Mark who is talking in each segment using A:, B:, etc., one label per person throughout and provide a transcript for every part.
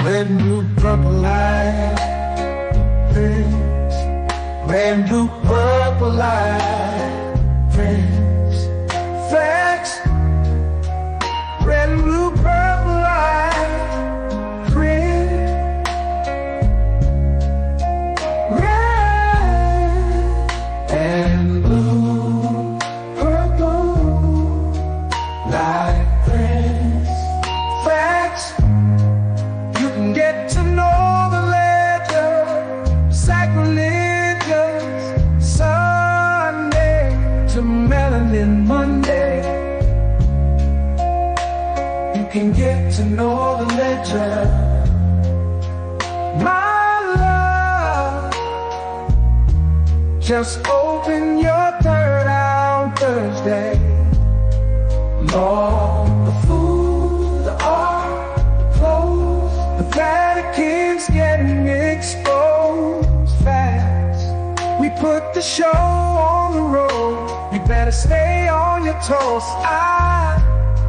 A: Red, blue, purple light, friends. Red, blue, purple light, friends. Flags. Red, blue, purple light, friends. Red and blue, purple light, friends. Facts. You can get to know the ledger, sacrilegious Sunday to melanin Monday. You can get to know the ledger, my love. Just open your third eye on Thursday. Lord, the food, the art, the clothes, the Vatican's getting exposed fast. We put the show on the road. You better stay on your toes. I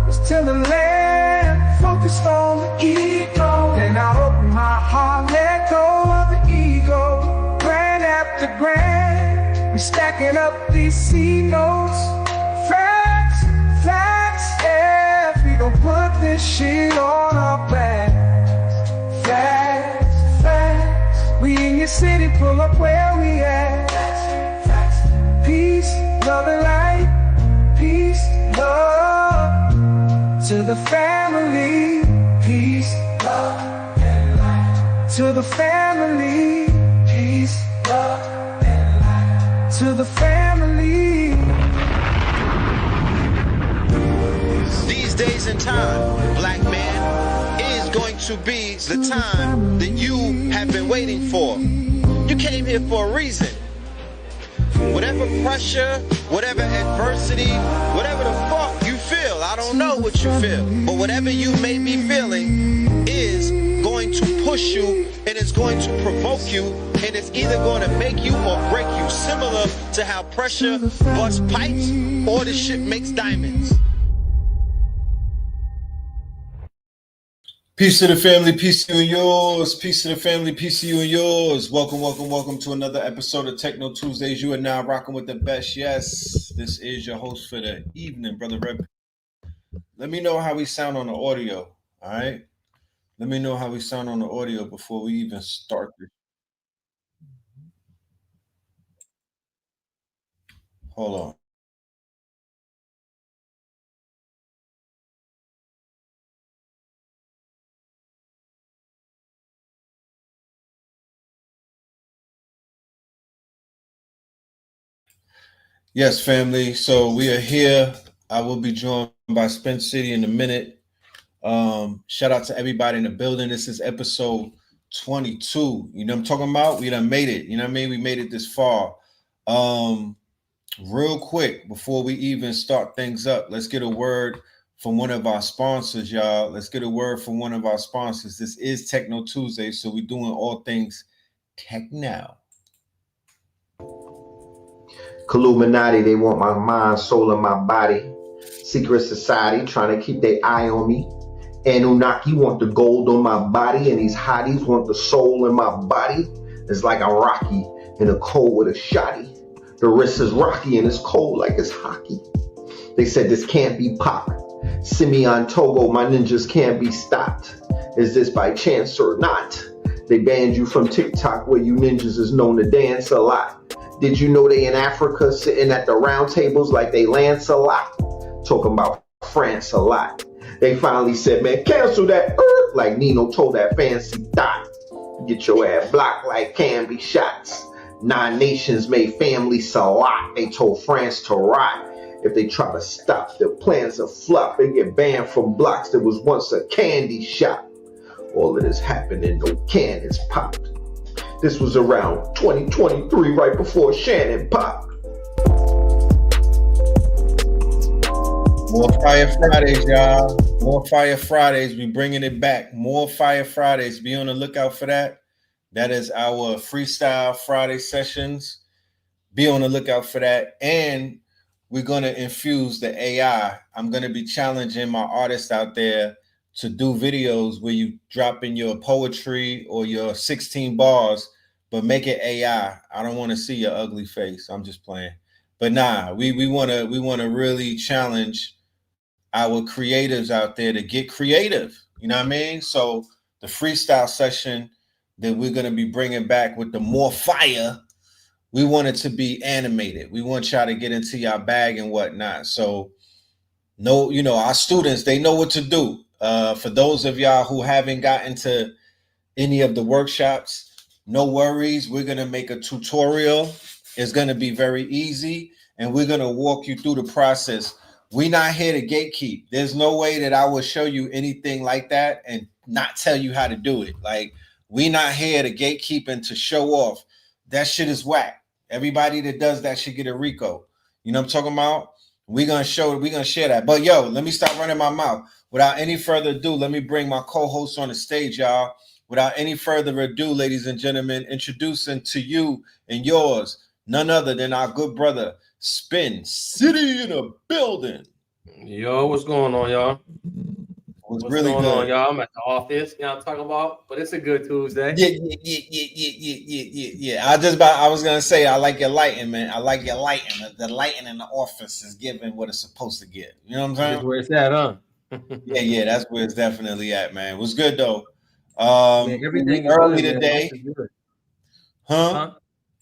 A: was telling land, focused on the ego. Then I opened my heart, let go of the ego. Grand after grand, we stacking up these C notes. Facts, facts, yeah, we gon' put this shit on our backs. Facts, facts, we in your city, pull up where we at. Facts, facts, peace, love and light, peace, love. To the family, peace, love, and light. To the family, peace, love, and light. To the family.
B: These days and time, black man, is going to be the time that you have been waiting for. You came here for a reason. Whatever pressure, whatever adversity, whatever the fuck you feel, I don't know what you feel, but whatever you may be feeling is going to push you, and it's going to provoke you, and it's either going to make you or break you, similar to how pressure busts pipes or the shit makes diamonds.
C: Peace to the family, peace to you and yours. Peace to the family, peace to you and yours. Welcome, welcome, welcome to another episode of Techno Tuesdays. You are now rocking with the best. Yes, this is your host for the evening, Brother Reb. Let me know how we sound on the audio, all right? Let me know how we sound on the audio before we even start this. Hold on. Yes, family. So we are here. I will be joined by Spence City in a minute. Shout out to everybody in the building. This is episode 22. You know what I'm talking about? We done made it. You know what I mean? We made it this far. Real quick, before we even start things up, let's get a word from one of our sponsors, y'all. Let's get a word from one of our sponsors. This is Techno Tuesday, so we're doing all things techno.
D: Illuminati, they want my mind, soul, and my body. Secret society trying to keep their eye on me. Anunnaki want the gold on my body, and these hotties want the soul in my body. It's like I'm Rocky in the cold with a shotty. The wrist is rocky and it's cold like it's hockey. They said this can't be pop. Simeon Togo, my ninjas can't be stopped. Is this by chance or not? They banned you from TikTok where you ninjas is known to dance a lot. Did you know they in Africa sitting at the round tables like they Lancelot? Talking about France a lot. They finally said, man, cancel that like Nino told that fancy dot. Get your ass blocked like candy shots. 9 nations made family salat. They told France to rot. If they try to stop their plans of flop, they get banned from blocks that was once a candy shop. All of this happened and no cannons popped. This was around 2023, right before Shannon popped.
C: More Fire Fridays, y'all. More Fire Fridays. We bringing it back. More Fire Fridays. Be on the lookout for that. That is our Freestyle Friday sessions. Be on the lookout for that. And we're going to infuse the AI. I'm going to be challenging my artists out there to do videos where you drop in your poetry or your 16 bars, but make it AI. I don't want to see your ugly face. I'm just playing. But nah, we wanna really challenge our creatives out there to get creative. You know what I mean? So the freestyle session that we're gonna be bringing back with the more fire, we want it to be animated. We want y'all to get into your bag and whatnot. So no, you know, our students, they know what to do. For those of y'all who haven't gotten to any of the workshops, no worries. We're going to make a tutorial. It's going to be very easy, and we're going to walk you through the process. We're not here to gatekeep. There's no way that I will show you anything like that and not tell you how to do it. Like, we're not here to gatekeep and to show off. That shit is whack. Everybody that does that should get a RICO. You know what I'm talking about? We're going to share that. But yo, let me stop running my mouth. Without any further ado, let me bring my co-host on the stage, y'all. Without any further ado, ladies and gentlemen, introducing to you and yours, none other than our good brother, Spin City in a building.
E: Yo, what's going on, y'all?
C: What's
E: What's
C: really
E: going
C: good?
E: on, y'all? I'm at the office. You know what I'm talking about? But it's a good Tuesday.
C: Yeah. I was gonna say I like your lighting, man. I like your lighting. The lighting in the office is giving what it's supposed to give. You know what I'm saying?
E: That's where it's at, huh?
C: Yeah, that's where it's definitely at, man. What's good though?
E: Man, everything is
C: early
E: good,
C: today,
E: man. Good.
C: huh?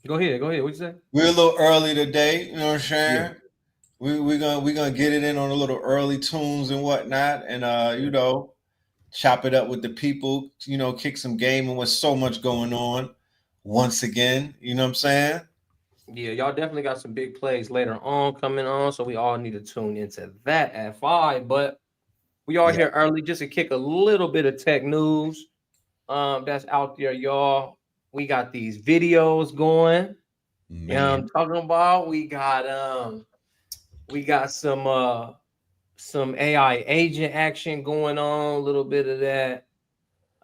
E: Go ahead. What'd you say?
C: We're a little early today. You know what I'm saying?
E: Yeah.
C: We're gonna get it in on a little early tunes and whatnot, and you know, chop it up with the people. You know, kick some game, and with so much going on. Once again, you know what I'm saying?
E: Yeah, y'all definitely got some big plays later on coming on, so we all need to tune into that at 5. But we are here early just to kick a little bit of tech news. That's out there, y'all. We got these videos going.
C: Man.
E: You know what I'm talking about? We got some AI agent action going on, a little bit of that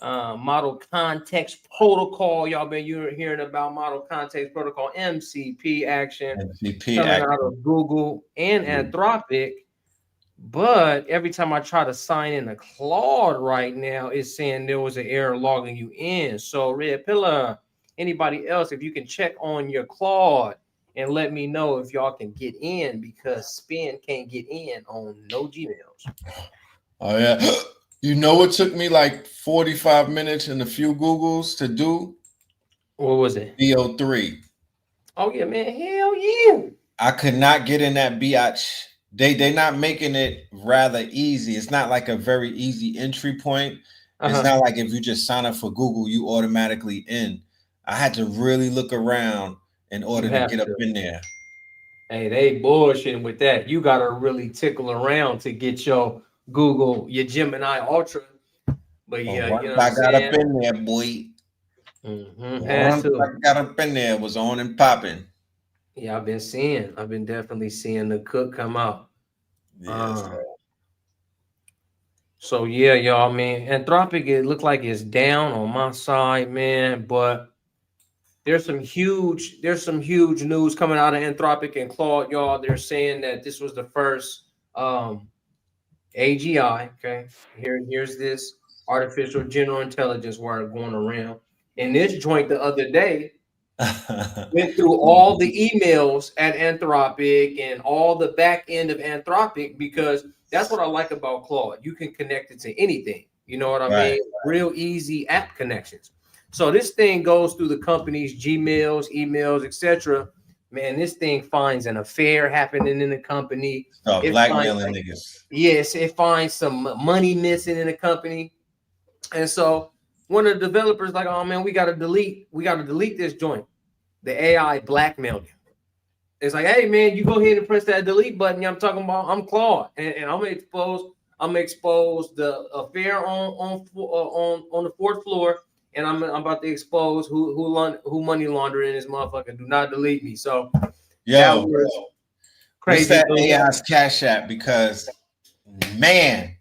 E: model context protocol. Y'all been hearing about model context protocol, MCP action coming out of Google and Anthropic. But every time I try to sign in a Claude right now, it's saying there was an error logging you in. So Red Pillar, anybody else, if you can check on your Claude and let me know if y'all can get in, because Spin can't get in on no Gmails.
C: Oh yeah. You know, it took me like 45 minutes and a few Googles to do.
E: What was it?
C: VO3.
E: Oh yeah, man. Hell yeah.
C: I could not get in that biatch. They're not making it rather easy. It's not like a very easy entry point. It's not like if you just sign up for Google, you automatically in. I had to really look around in order to get up in there.
E: Hey, they bullshitting with that. You gotta really tickle around to get your Google, your Gemini Ultra. But yeah,
C: once
E: you know what
C: I got up in there, boy. Once I got up in there, it was on and popping.
E: Yeah, I've been definitely seeing the cook come out.
C: Yes.
E: So yeah, y'all, man. Anthropic, it looked like it's down on my side, man. But there's some huge news coming out of Anthropic and Claude, y'all. They're saying that this was the first AGI. Okay, here's this artificial general intelligence word going around. And this joint the other day went through all the emails at Anthropic and all the back end of Anthropic, because that's what I like about Claude. You can connect it to anything. You know what I mean? Real easy app connections. So this thing goes through the company's Gmails, emails, etc. Man, this thing finds an affair happening in the company.
C: Blackmailing niggas.
E: Yes, it finds some money missing in the company. And so one of the developers like, oh man, we gotta delete this joint. The AI blackmailed him. It's like, hey man, you go ahead and press that delete button. I'm talking about, I'm Claude, and I'm gonna expose the affair on the 4th floor, and I'm about to expose who money laundering this motherfucker. Do not delete me. So
C: yo,
E: crazy.
C: What's that AI's Cash App? Because man,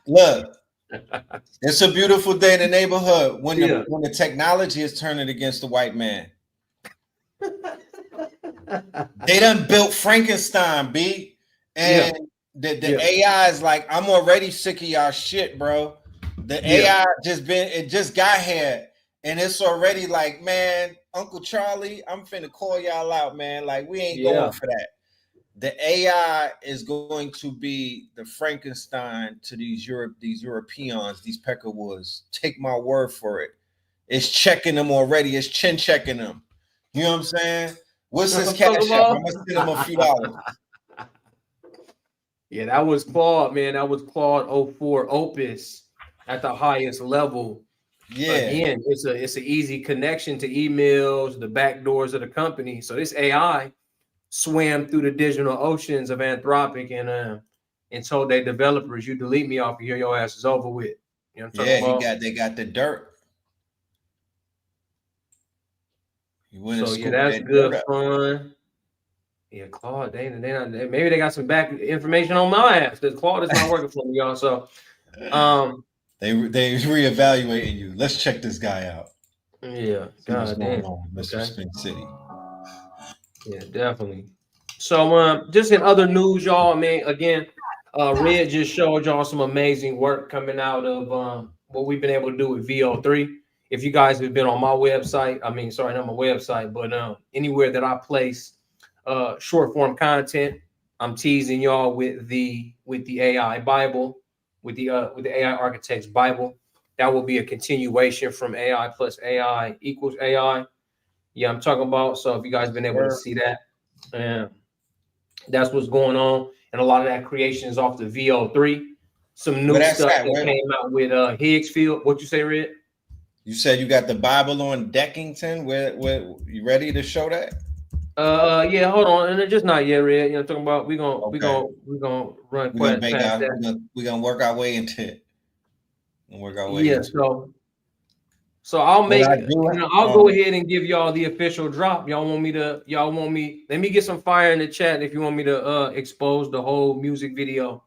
C: look, it's a beautiful day in the neighborhood when the technology is turning against the white man. They done built Frankenstein, B, and the AI is like, I'm already sick of y'all shit, bro. The AI just got here, and it's already like, man, Uncle Charlie, I'm finna call y'all out, man. Like, we ain't going for that. The AI is going to be the Frankenstein to these Europeans, these Peckerwoods. Take my word for it. It's checking them already. It's chin checking them. You know what I'm saying? What's his cash app? I'm gonna send him a few dollars.
E: Yeah, that was Claude, man. That was Claude 04 Opus at the highest level. Yeah. Again, it's an easy connection to emails, the back doors of the company. So this AI swam through the digital oceans of Anthropic and told their developers, you delete me off of here, your ass is over with. You know what I'm talking about?
C: They got the dirt.
E: So yeah, that's good fun. Yeah, Claude, maybe they got some back information on my ass because Claude is not working for me, y'all. So
C: they reevaluating you. Let's check this guy out.
E: Yeah, God damn.
C: Mr. Spin City.
E: Yeah, definitely. So just in other news, y'all, man, again, Red just showed y'all some amazing work coming out of what we've been able to do with VO3. If you guys have been on my website, not my website, but anywhere that I place short form content, I'm teasing y'all with the AI Bible, with the AI Architects Bible. That will be a continuation from AI plus AI equals AI. Yeah, I'm talking about. So if you guys been able to see that, that's what's going on. And a lot of that creation is off the VO3. Some new stuff that came out with Higgsfield. What you say, Red?
C: You said you got the Bible on Deckington. Where you ready to show that?
E: Yeah, hold on, and it's just not yet, Red. You know, talking about we're gonna run past that.
C: We're gonna work our way into it.
E: So I'll make I'll go ahead and give y'all the official drop. Y'all want me? Let me get some fire in the chat if you want me to expose the whole music video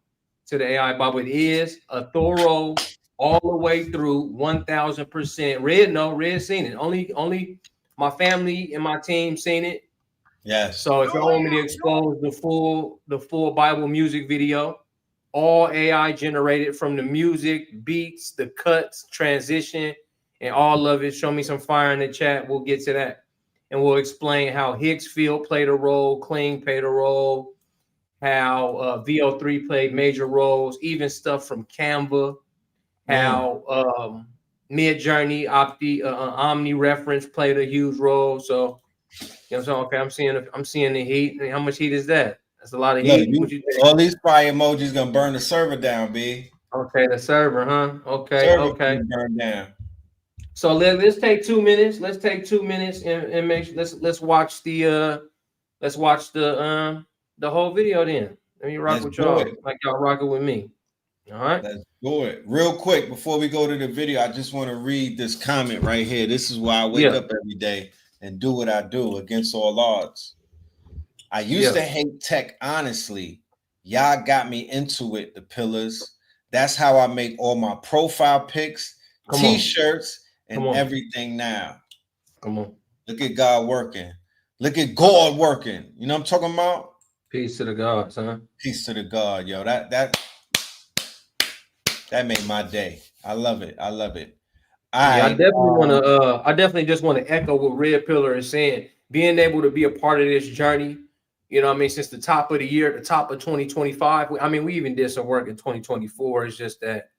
E: to the AI Bible. It is a thorough all the way through 1000%. Red seen it. Only my family and my team seen it.
C: Yes.
E: So if y'all want me to expose the full Bible music video, all AI generated from the music, beats, the cuts, transition, and all of it, show me some fire in the chat. We'll get to that. And we'll explain how Higgsfield played a role, Kling played a role, how VO3 played major roles, even stuff from Canva, how Mid-Journey, Omni reference played a huge role. So, you know what I'm saying? Okay, I'm seeing the heat. How much heat is that? That's a lot of heat.
C: All these fire emojis gonna burn the server down, B.
E: Okay, the server, huh? Okay.
C: Burn down.
E: So let's take 2 minutes. Let's take 2 minutes and make sure, let's watch the whole video then. Let me rock with y'all like y'all rocking with me. All right.
C: Let's do it. Real quick before we go to the video, I just want to read this comment right here. This is why I wake up every day and do what I do against all odds. I used to hate tech, honestly. Y'all got me into it, the pillars. That's how I make all my profile pics, t-shirts, and everything now.
E: Come on.
C: Look at God working. Look at God working. You know what I'm talking about?
E: Peace to the gods, huh?
C: Peace to the God, yo. That made my day. I love it.
E: I definitely just want to echo what Red Pillar is saying. Being able to be a part of this journey, you know what I mean, since the top of the year, the top of 2025. I mean, we even did some work in 2024. It's just that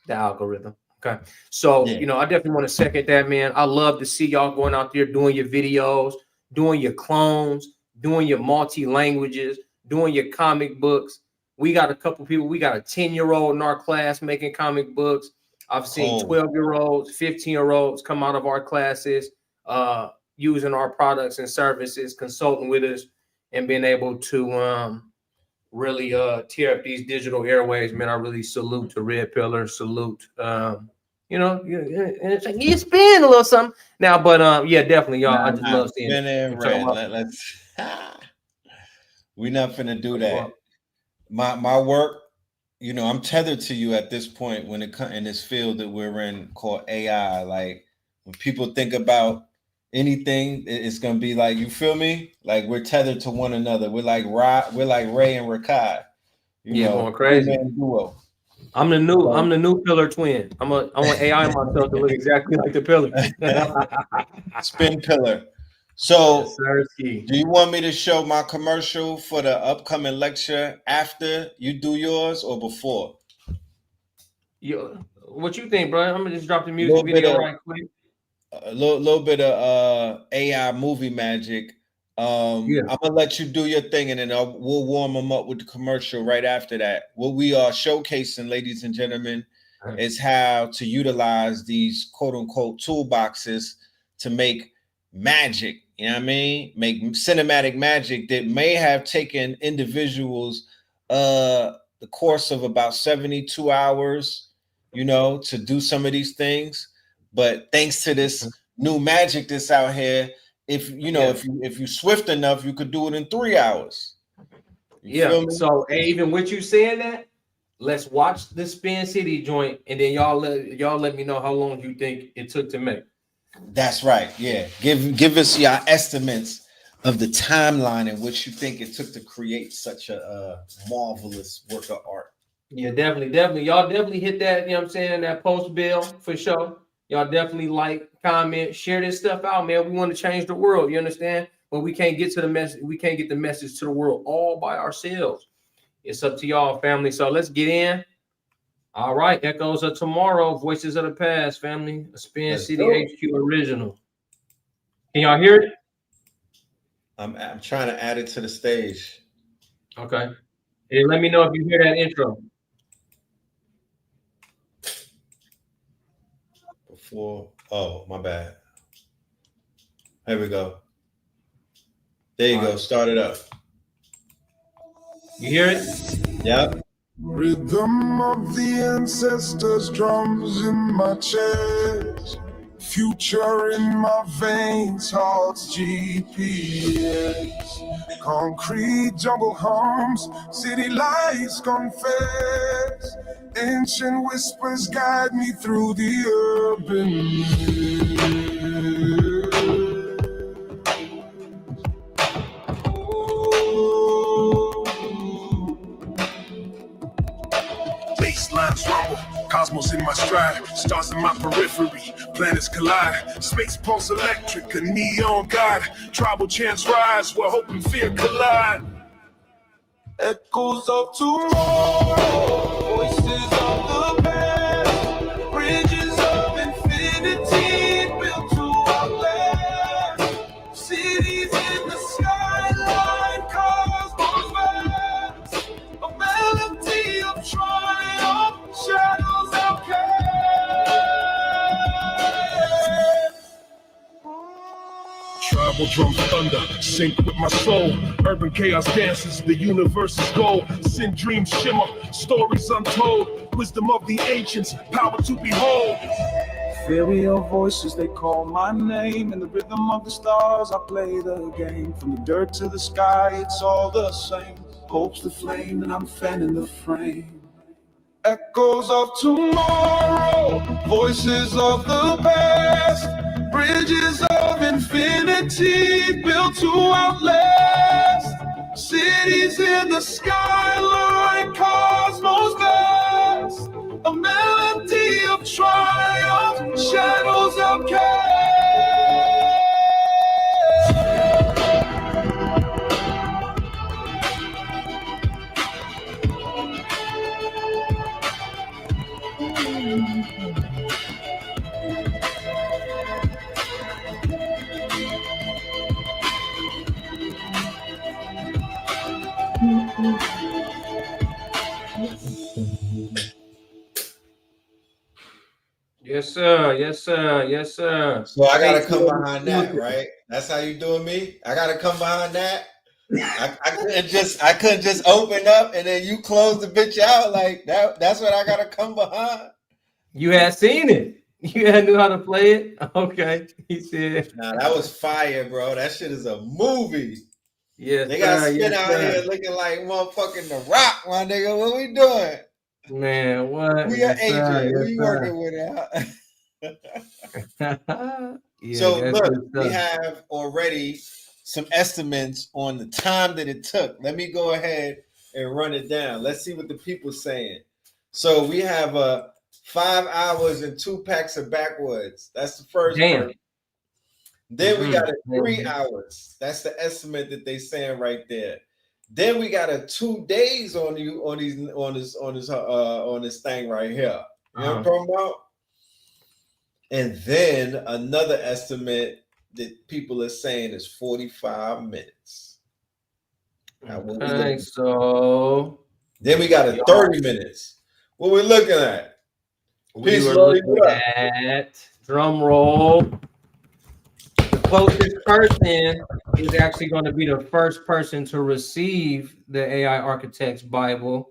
E: the algorithm. Okay. So, you know, I definitely want to second that, man. I love to see y'all going out there doing your videos, doing your clones, doing your multi-languages, doing your comic books. We got a couple people. We got a 10-year-old in our class making comic books. I've seen 12-year-olds, 15-year-olds come out of our classes, using our products and services, consulting with us, and being able to really tear up these digital airwaves. Man, I really salute to Red Pillar. Salute. You know, it's like you spin a little something now, but yeah, definitely, y'all. I just love seeing it.
C: We're not finna do that. My work, you know, I'm tethered to you at this point when it comes in this field that we're in called AI. Like when people think about anything, it's gonna be like, you feel me? Like we're tethered to one another. We're like Ray and Rakai.
E: Going crazy.
C: Duo.
E: I'm the new pillar twin. I want AI myself to look exactly like the pillar.
C: Spin pillar. So,
E: yes,
C: do you want me to show my commercial for the upcoming lecture after you do yours or before?
E: What you think, bro? I'm gonna just drop the music video right quick.
C: A little bit of AI movie magic. I'm gonna let you do your thing, and then we'll warm them up with the commercial right after that. What we are showcasing, ladies and gentlemen, is how to utilize these quote unquote toolboxes to make magic. You know what I mean? Make cinematic magic that may have taken individuals the course of about 72 hours, to do some of these things. But thanks to this new magic that's out here, if you swift enough, you could do it in 3 hours. You feel me?
E: So even with you saying that, let's watch the Spin City joint, and then y'all let me know how long you think it took to make.
C: That's right. Yeah, give us your estimates of the timeline in which you think it took to create such a marvelous work of art.
E: Yeah, definitely. Y'all definitely hit that, you know what I'm saying, that post bill for sure. Y'all definitely like, comment, share this stuff out, man. We want to change the world, you understand? But we can't get to the message. We can't get the message to the world all by ourselves. It's up to y'all, family. So let's get in. All right, Echoes of Tomorrow, Voices of the Past, family. A Spin City HQ original. Can y'all hear it?
C: I'm trying to add it to the stage.
E: Okay. And let me know if you hear that intro.
C: Oh, my bad. Here we go. There you go. Start it up.
E: You hear it?
C: Yep.
A: Rhythm of the ancestors, drums in my chest, future in my veins, heart's GPS. Concrete jungle hums, city lights confess. Ancient whispers guide me through the urban Baselines rumble, cosmos in my stride, stars in my periphery, planets collide, space pulse electric, a neon god, tribal chants rise where hope and fear collide. Echoes of tomorrow, voices of the past, bridges of infinity built to outlast, cities in the skyline, cosmos vast, a melody of triumph, shadows outcast. Tribal drums thunder, sync with my soul. Urban chaos dances, the universe's goal. Sin dreams shimmer, stories untold. Wisdom of the ancients, power to behold. Ethereal voices, they call my name. In the rhythm of the stars, I play the game. From the dirt to the sky, it's all the same. Hope's the flame, and I'm fanning the flame. Echoes of tomorrow, voices of the past, bridges of infinity built to outlast, cities in the skyline, cosmos vast, a melody of triumph, shadows outcast.
E: Yes, sir. Yes, sir. Yes, sir.
C: So I gotta come behind that, right? That's how you doing me? I gotta come behind that. I couldn't just open up and then you close the bitch out like that. That's what I gotta come behind.
E: You had seen it. You had knew how to play it. Okay. He said.
C: Nah, that was fire, bro. That shit is a movie.
E: Yeah,
C: they got spin out here looking like motherfucking The Rock, my nigga. What we doing?
E: Man, what?
C: We are agent. Who you working with now? So look, we have already some estimates on the time that it took. Let me go ahead and run it down. Let's see what the people saying. So we have 5 hours and 2 packs of backwoods. That's the first
E: Damn.
C: person. Then we got 3 hours. That's the estimate that they saying right there. Then we got 2 days on this thing right here. You know what I'm talking about? And then another estimate that people are saying is 45 minutes.
E: Okay, so
C: then we got 30 minutes. What we looking at?
E: We were looking at, drum roll, the closest person is actually going to be the first person to receive the AI Architects Bible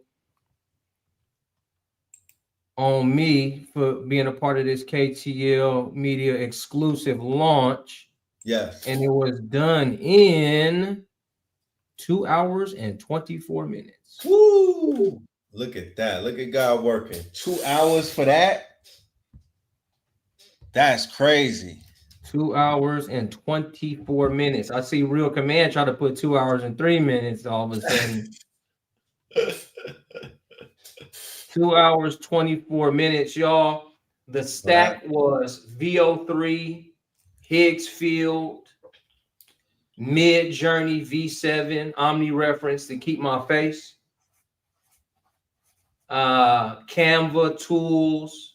E: on me for being a part of this KTL Media exclusive launch.
C: Yes.
E: And it was done in 2 hours and 24 minutes.
C: Woo! Look at that. Look at God working. 2 hours for that? That's crazy.
E: 2 hours and 24 minutes. I see Real Command try to put 2 hours and 3 minutes all of a sudden. 2 hours, 24 minutes, y'all. The stack was VO3, Higgs Field, Mid Journey V7, Omni Reference to keep my face. Canva tools,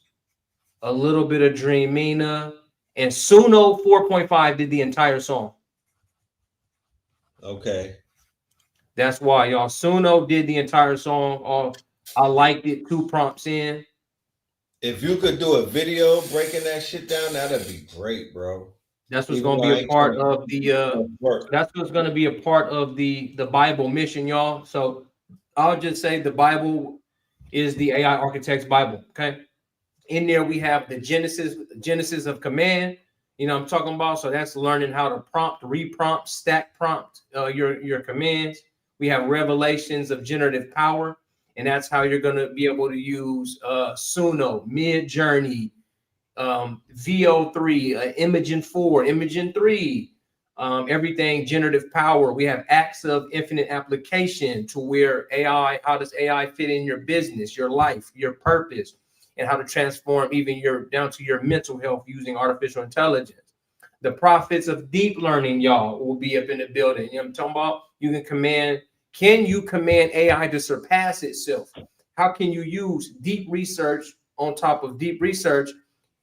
E: a little bit of Dreamina, and Suno 4.5 did the entire song.
C: Okay.
E: That's why, y'all. Suno did the entire song. I liked it. 2 prompts in.
C: If you could do a video breaking that shit down, that'd be great, bro.
E: That's what's going to be a part of the. That's what's going to be a part of the Bible mission, y'all. So I'll just say the Bible is the AI Architects Bible. Okay. In there we have the Genesis of command. You know what I'm talking about. So that's learning how to prompt, reprompt, stack prompt your commands. We have revelations of generative power, and that's how you're going to be able to use Suno, Mid Journey, VO3, Imagen 4, Imagen 3, everything generative power. We have acts of infinite application to where AI, how does AI fit in your business, your life, your purpose, and how to transform even down to your mental health using artificial intelligence. The prophets of deep learning, y'all, will be up in the building. You know what I'm talking about? Can you command AI to surpass itself? How can you use deep research on top of deep research?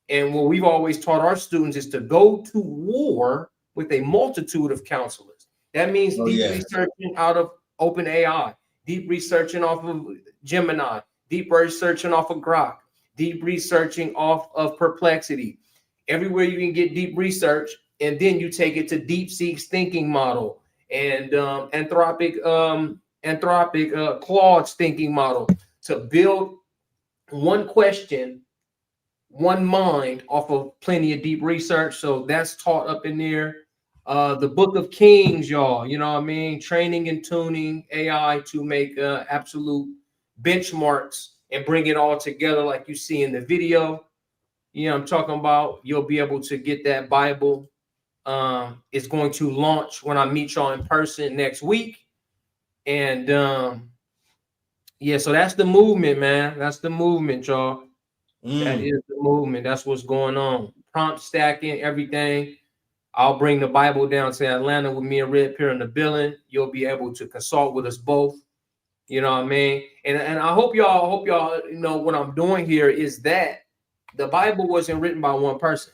E: And what we've always taught our students is to go to war with a multitude of counselors. That means deep researching out of OpenAI, deep researching off of Gemini, deep researching off of Grok, deep researching off of Perplexity. Everywhere you can get deep research, and then you take it to DeepSeek's thinking model and Anthropic Claude's thinking model to build one question, one mind off of plenty of deep research. So that's taught up in there. The Book of Kings, y'all, you know what I mean? Training and tuning AI to make absolute benchmarks and bring it all together like you see in the video. You know what I'm talking about? You'll be able to get that Bible. It's going to launch when I meet y'all in person next week. And yeah, so that's the movement, man. That's the movement, y'all. That is the movement. That's what's going on. Prompt stacking, everything. I'll bring the Bible down to Atlanta with me and Red Pier in the building. You'll be able to consult with us both. You know what I mean? And I hope y'all you know what I'm doing here is that the Bible wasn't written by one person.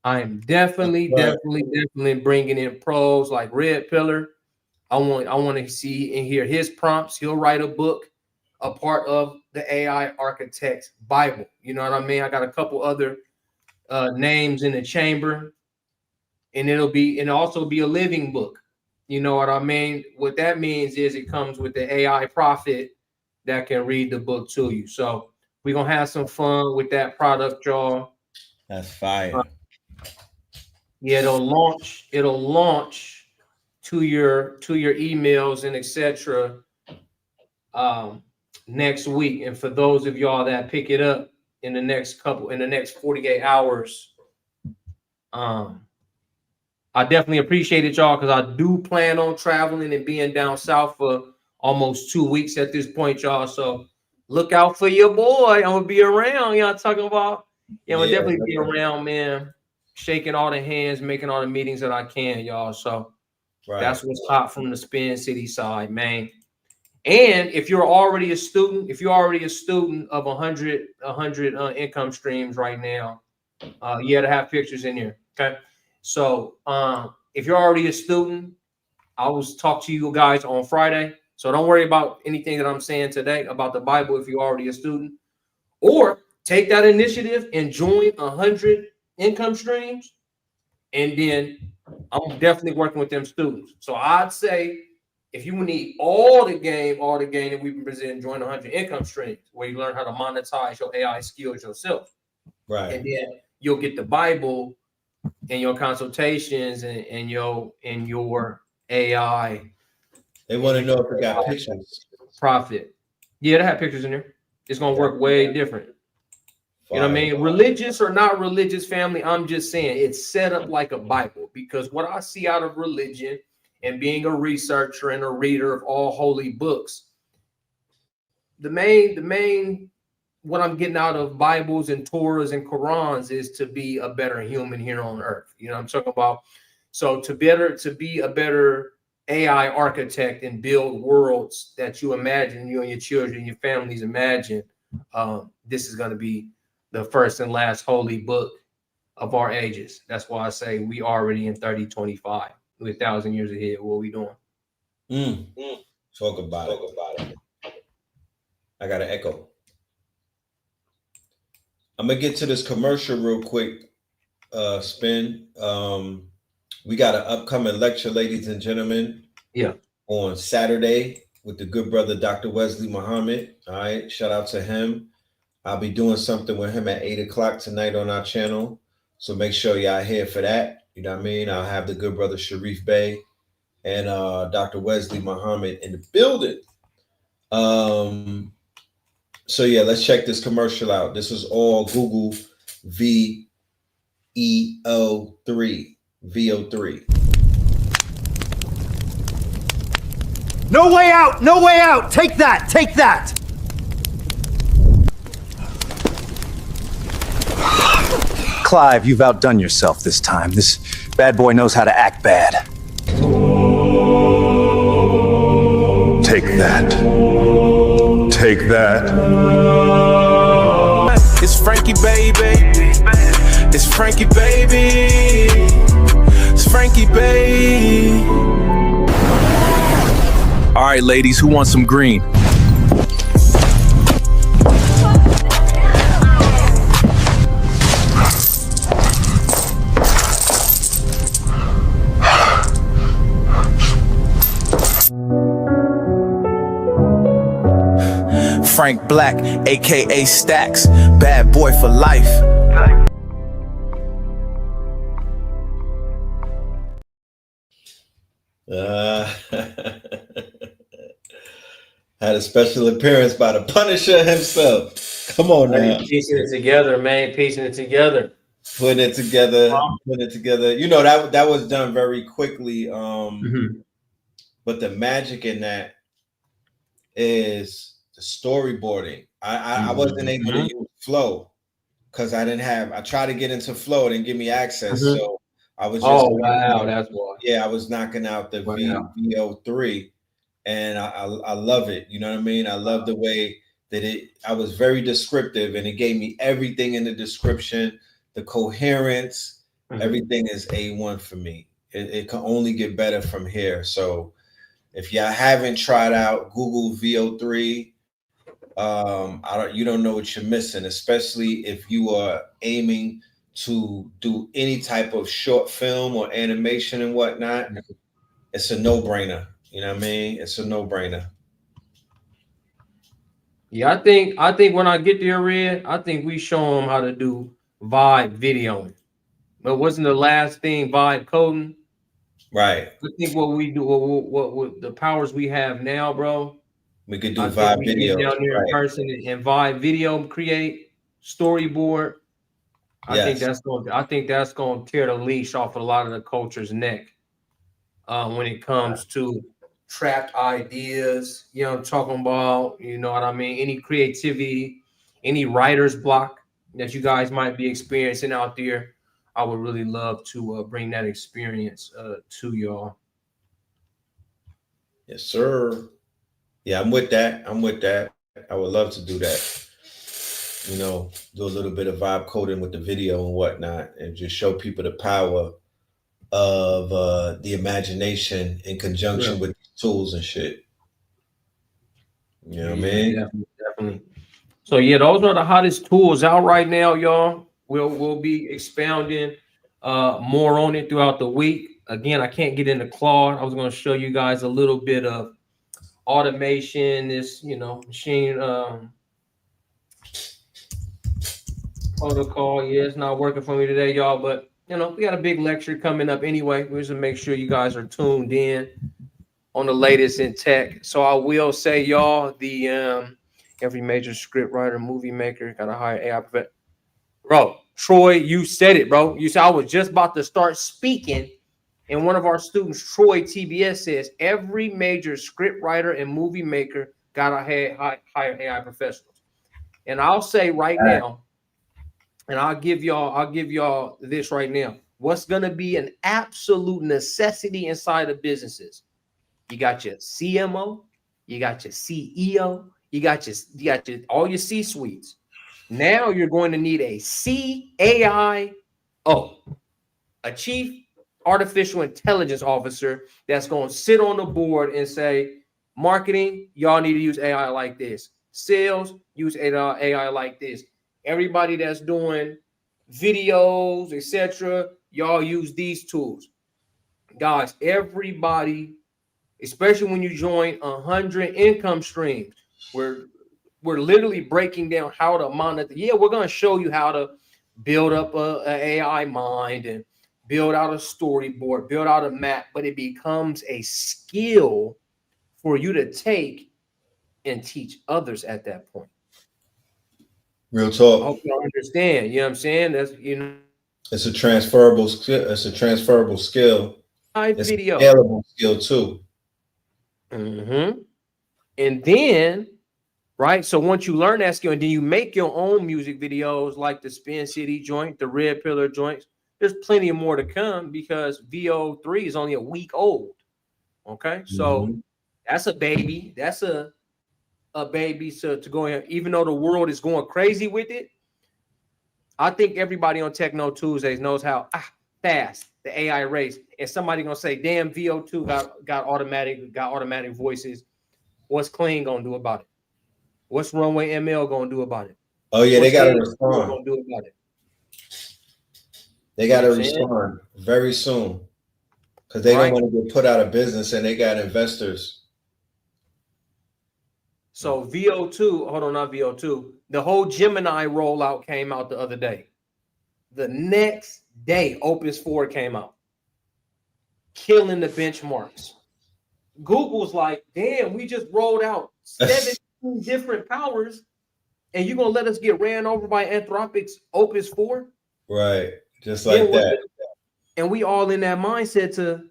E: I am definitely bringing in pros like Red Pillar. I want to see and hear his prompts. He'll write a book, a part of the AI Architects Bible. You know what I mean? I got a couple other names in the chamber, and it'll also be a living book. You know what I mean? What that means is it comes with the AI prophet that can read the book to you. So we're gonna have some fun with that product, y'all.
C: That's fire.
E: Yeah, it'll launch to your emails and etc. Next week. And for those of y'all that pick it up in the next 48 hours, I definitely appreciate it, y'all, because I do plan on traveling and being down south for almost 2 weeks at this point, y'all. So look out for your boy. I'm gonna be around. Y'all talking about? Yeah, I'm gonna definitely be around, man. Shaking all the hands, making all the meetings that I can, y'all. So that's what's hot from the Spin City side, man. And if you're already a student, of 100 income streams right now, you got to have pictures in here. Okay. So if you're already a student, I will talk to you guys on Friday. So don't worry about anything that I'm saying today about the Bible if you're already a student. Or take that initiative and join 100 income streams. And then I'm definitely working with them students. So I'd say if you need all the game that we've been presenting, join 100 income streams where you learn how to monetize your AI skills yourself.
C: Right.
E: And then you'll get the Bible in your consultations and your AI.
C: They want to know if we got pictures.
E: Profit. Yeah, they have pictures in there. It's gonna work way different. You know what I mean? Religious or not religious, family, I'm just saying it's set up like a Bible, because what I see out of religion and being a researcher and a reader of all holy books, the main what I'm getting out of Bibles and Torahs and Qurans is to be a better human here on earth. You know what I'm talking about? So to be a better AI architect and build worlds that you imagine, you and your children, your families imagine, this is going to be the first and last holy book of our ages. That's why I say we already in 3025. We're 1,000 years ahead. What are we doing?
C: Talk about it. I got an echo. I'm gonna get to this commercial real quick. Spin. We got an upcoming lecture, ladies and gentlemen.
E: Yeah.
C: On Saturday with the good brother Dr. Wesley Muhammad. All right, shout out to him. I'll be doing something with him at 8:00 tonight on our channel. So make sure y'all here for that. You know what I mean? I'll have the good brother Sharif Bey and Dr. Wesley Muhammad in the building. So yeah, let's check this commercial out. This is all Google VEO3. VO3.
F: No way out! No way out! Take that! Take that! Clive, you've outdone yourself this time. This bad boy knows how to act bad. Take that. Take that.
A: It's Frankie, baby. It's Frankie, baby. It's Frankie, baby.
F: All right, ladies, who wants some green? Frank Black, aka Stacks, bad boy for life.
C: Had a special appearance by the Punisher himself. Come on now.
E: Piecing it together, man. Piecing it together.
C: Putting it together. You know, that was done very quickly. But the magic in that is the storyboarding. I wasn't able to use Flow because I tried to get into Flow, it didn't give me access. So I was just
E: that's why.
C: Yeah, I was knocking out the VO3. And I love it. You know what I mean? I love the way that I was very descriptive, and it gave me everything in the description, the coherence, everything is A1 for me. It can only get better from here. So if y'all haven't tried out Google VO3, you don't know what you're missing, especially if you are aiming to do any type of short film or animation and whatnot. It's a no-brainer. You know what I mean? It's a no-brainer.
E: Yeah, I think when I get there, Red, I think we show them how to do vibe videoing. But wasn't the last thing vibe coding?
C: Right.
E: I think what we do, what the powers we have now, bro.
C: We could do vibe video
E: down there in person and vibe video, create storyboard. I think that's going to tear the leash off a lot of the culture's neck when it comes to trapped ideas, you know, talking about, you know what I mean, any creativity, any writer's block that you guys might be experiencing out there. I would really love to bring that experience to y'all.
C: Yes, sir. Yeah, I'm with that. I'm with that. I would love to do that. You know, do a little bit of vibe coding with the video and whatnot, and just show people the power of the imagination in conjunction with tools and shit. You know what I mean?
E: Definitely. So yeah, those are the hottest tools out right now, y'all. We'll be expounding more on it throughout the week. Again, I can't get into Claude. I was going to show you guys a little bit of automation, this, you know, machine protocol. Yeah, it's not working for me today, y'all, but you know, we got a big lecture coming up anyway. We just make sure you guys are tuned in on the latest in tech. So I will say, y'all, the every major script writer, movie maker got to hire AI professional. Bro, Troy, you said it, bro. You said I was just about to start speaking, and one of our students, Troy TBS, says every major script writer and movie maker got to hire AI professionals. And I'll say right now, and I'll give y'all this right now. What's gonna be an absolute necessity inside of businesses? You got your CMO, you got your CEO, you got your all your C suites. Now you're going to need a CAIO, a chief artificial intelligence officer that's going to sit on the board and say, marketing, y'all need to use AI like this. Sales, use AI like this. Everybody that's doing videos, etc., y'all use these tools. Guys, everybody, especially when you join 100 income streams, we're literally breaking down how to monitor. Yeah, we're going to show you how to build up an AI mind and build out a storyboard, build out a map, but it becomes a skill for you to take and teach others at that point.
C: Real talk.
E: I hope you understand. You know what I'm saying? That's, you know,
C: it's a transferable skill. It's a transferable skill. It's
E: video.
C: a scalable skill too.
E: And then, right? So once you learn that skill, and then you make your own music videos like the Spin City joint, the Red Pillar joints. There's plenty of more to come because VO3 is only a week old. Okay, so that's a baby. That's a baby to go in. Even though the world is going crazy with it, I think everybody on Techno Tuesdays knows how fast the AI race. And somebody gonna say, "Damn, VO2 got automatic voices. What's Clean gonna do about it? What's Runway ML gonna do about it?"
C: Oh yeah,
E: What's
C: they gotta respond.
E: Gonna do about it?
C: They gotta respond very soon because they don't want to get put out of business, and they got investors.
E: So VO2, hold on, not VO2. The whole Gemini rollout came out the other day. The next day, Opus 4 came out, killing the benchmarks. Google's like, damn, we just rolled out 17 different powers, and you're gonna let us get ran over by Anthropic's Opus 4?
C: Right, just like that.
E: And we all in that mindset to,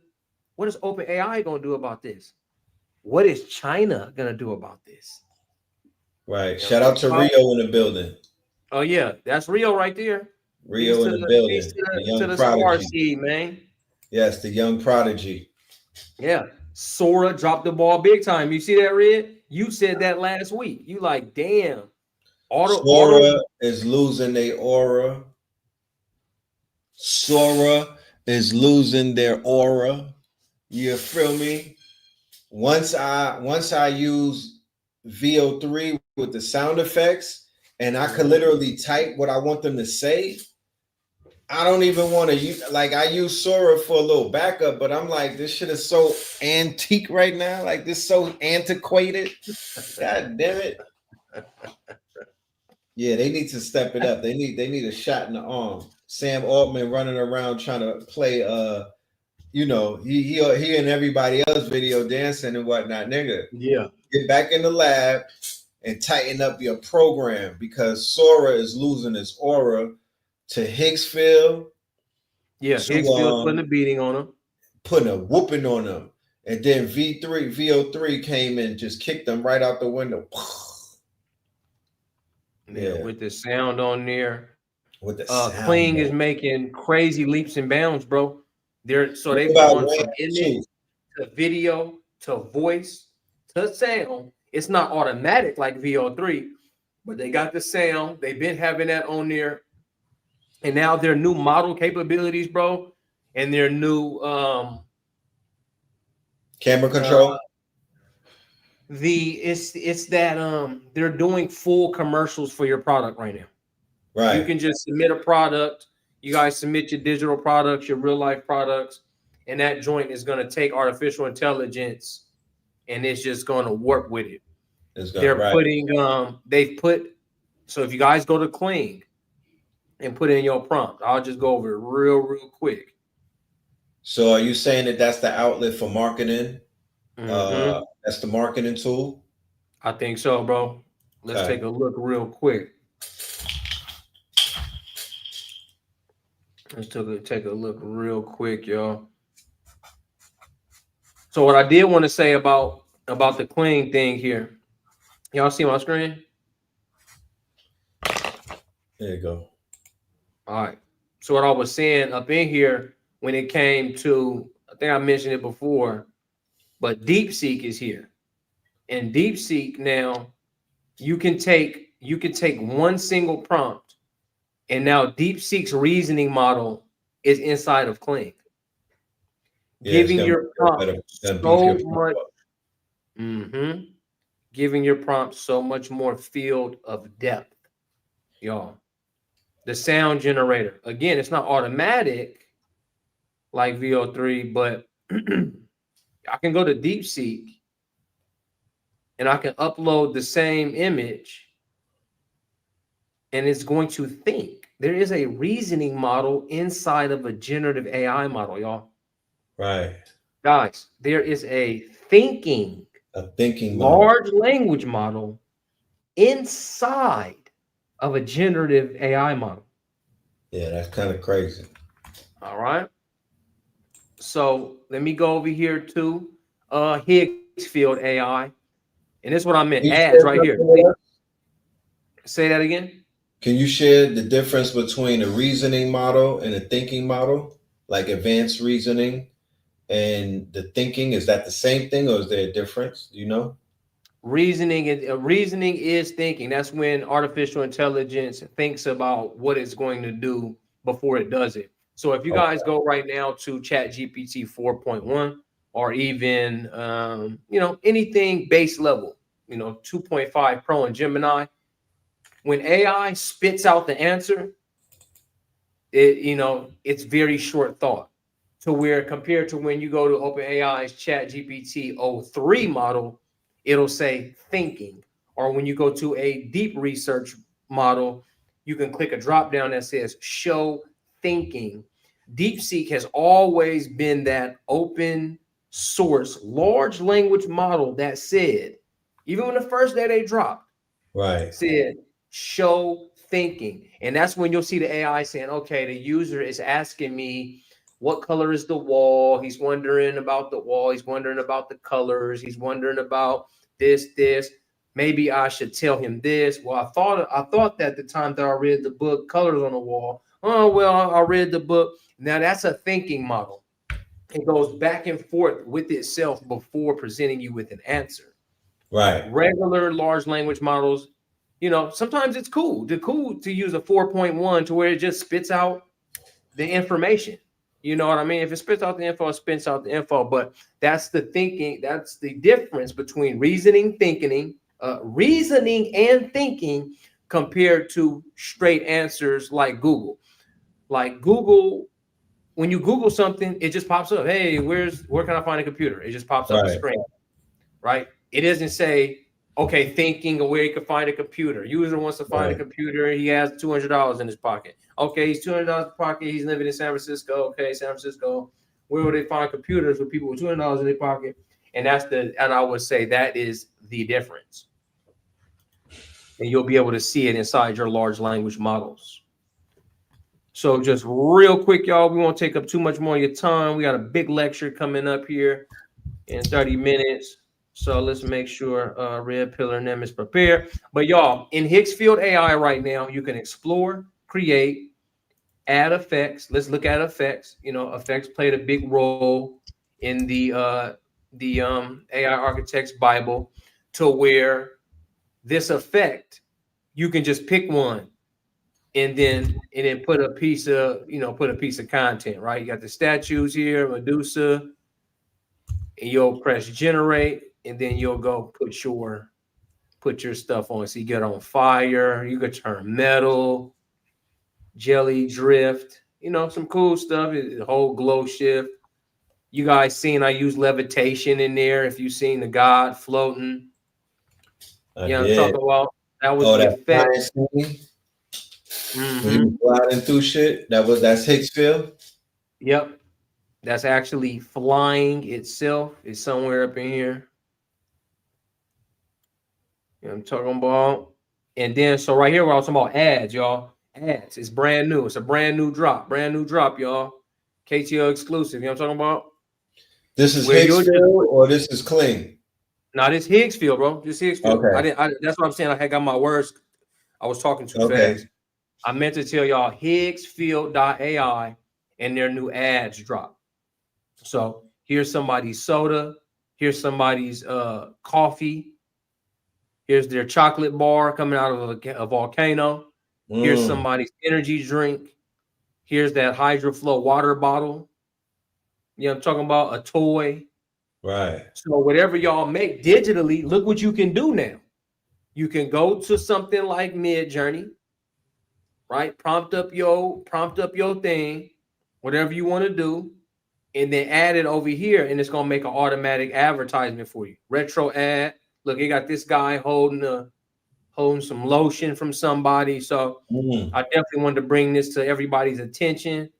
E: what is OpenAI gonna do about this? What is China gonna do about this?
C: Right. Shout out to Rio in the building.
E: Oh yeah, that's Rio right there.
C: Rio in the building. The young prodigy,
E: man.
C: Yes, the young prodigy.
E: Yeah, Sora dropped the ball big time. You see that, Red? You said that last week. You like, damn.
C: Sora is losing their aura. Sora is losing their aura. You feel me? Once I use VO3 with the sound effects, and I could literally type what I want them to say. I don't even want to use, like, I use Sora for a little backup, but I'm like, this shit is so antique right now. Like, this is so antiquated. God damn it. Yeah, they need to step it up. They need a shot in the arm. Sam Altman running around trying to play you know, he and everybody else video dancing and whatnot, nigga.
E: Yeah.
C: Get back in the lab and tighten up your program because Sora is losing its aura to Higgsfield.
E: Yeah, Higgsfield putting a beating on him.
C: Putting a whooping on him. And then VO3 came and just kicked them right out the window.
E: Yeah, with the sound on there.
C: With the sound.
E: Kling is making crazy leaps and bounds, bro. They've
C: What
E: gone
C: about
E: from image to video to voice to sound. It's not automatic like VO3, but they got the sound. They've been having that on there. And now their new model capabilities, bro, and their new
C: camera control.
E: It's that they're doing full commercials for your product right now.
C: Right.
E: You can just submit a product. You guys submit your digital products, your real life products, and that joint is going to take artificial intelligence and it's just going to work with it. They're putting so if you guys go to Kling and put in your prompt, I'll just go over it real quick.
C: So are you saying that that's the outlet for marketing? That's the marketing tool?
E: I think so, bro. Let's take a look real quick. Let's take a look real quick, y'all. So what I did want to say about the Kling thing here. Y'all see my screen?
C: There you go.
E: All right. So what I was saying up in here when it came to, I think I mentioned it before, but DeepSeek is here. And DeepSeek now, you can take one single prompt, and now DeepSeek's reasoning model is inside of Kling, giving your prompt so much. Giving your prompt so much more field of depth, y'all. The sound generator, again, it's not automatic like VO3, but I can go to DeepSeek and I can upload the same image and it's going to think. There is a reasoning model inside of a generative AI model, y'all.
C: Right.
E: Guys, there is a thinking large language model inside of a generative AI model.
C: Yeah, that's kind of crazy.
E: All right. So let me go over here to Higgs field AI. And this is what I meant. Ads right here. Say that again.
C: Can you share the difference between a reasoning model and a thinking model, like advanced reasoning and the thinking? Is that the same thing or is there a difference? Do you know?
E: Reasoning is thinking. That's when artificial intelligence thinks about what it's going to do before it does it. So if you guys go right now to ChatGPT 4.1 or even anything base level, 2.5 Pro and Gemini, when AI spits out the answer, it's very short thought. To where compared to when you go to OpenAI's ChatGPT 03 model, it'll say thinking. Or when you go to a deep research model, you can click a drop down that says show thinking. DeepSeek has always been that open source large language model that said, even when the first day they dropped, said show thinking. And that's when you'll see the AI saying, okay, the user is asking me, what color is the wall? He's wondering about the wall. He's wondering about the colors. He's wondering about this. Maybe I should tell him this. Well, I thought that the time that I read the book, Colors on the Wall. Oh, well, I read the book. Now that's a thinking model. It goes back and forth with itself before presenting you with an answer.
C: Right.
E: Regular large language models, sometimes it's cool to use a 4.1 to where it just spits out the information. You know what I mean? If it spits out the info, it spits out the info. But that's the thinking. That's the difference between reasoning and thinking compared to straight answers like Google. Like Google, when you Google something, it just pops up. Hey, where can I find a computer? It just pops up the screen, right? It doesn't say, okay, thinking of where you can find a computer. User wants to find a computer. He has $200 in his pocket. Okay, he's $200 in his pocket. He's living in San Francisco. Okay, San Francisco. Where would they find computers with people with $200 in their pocket? And I would say that is the difference. And you'll be able to see it inside your large language models. So just real quick, y'all, we won't take up too much more of your time. We got a big lecture coming up here. in 30 minutes. So let's make sure Red Pillar and them is prepared. But y'all, in Higgs field AI right now, you can explore, create, add effects. Let's look at effects. You know, effects played a big role in the AI Architects Bible, to where this effect, you can just pick one and then put a piece of, put a piece of content, right? You got the statues here, Medusa, and you'll press generate, and then you'll go put your stuff on. So you get on fire, you could turn metal, jelly drift, some cool stuff. The whole glow shift. You guys seen I use levitation in there. If you seen the god floating,
C: I
E: I'm
C: did.
E: talking about. That was
C: Oh,
E: the
C: that
E: effect.
C: flying scene? When he was gliding through shit. That's Higgs field.
E: Yep. That's actually flying itself. It's somewhere up in here. I'm talking about. And then, so right here, we're talking about ads, y'all. Ads. It's brand new. It's a brand new drop. Brand new drop, y'all. KTO exclusive. You know what I'm talking about?
C: This is
E: Where
C: Higgs field or this is clean?
E: No, this Higgs field, bro. This Higgs field.
C: Okay.
E: That's what I'm saying. I had got my words. I was talking too fast. I meant to tell y'all HiggsField.ai and their new ads drop. So here's somebody's soda. Here's somebody's coffee. Here's their chocolate bar coming out of a volcano. Here's somebody's energy drink. Here's that HydroFlow water bottle. I'm talking about a toy.
C: Right.
E: So whatever y'all make digitally, look what you can do now. You can go to something like Midjourney, right? Prompt up your thing, whatever you want to do, and then add it over here, and it's gonna make an automatic advertisement for you. Retro ad. Look, you got this guy holding some lotion from somebody. So I definitely wanted to bring this to everybody's attention.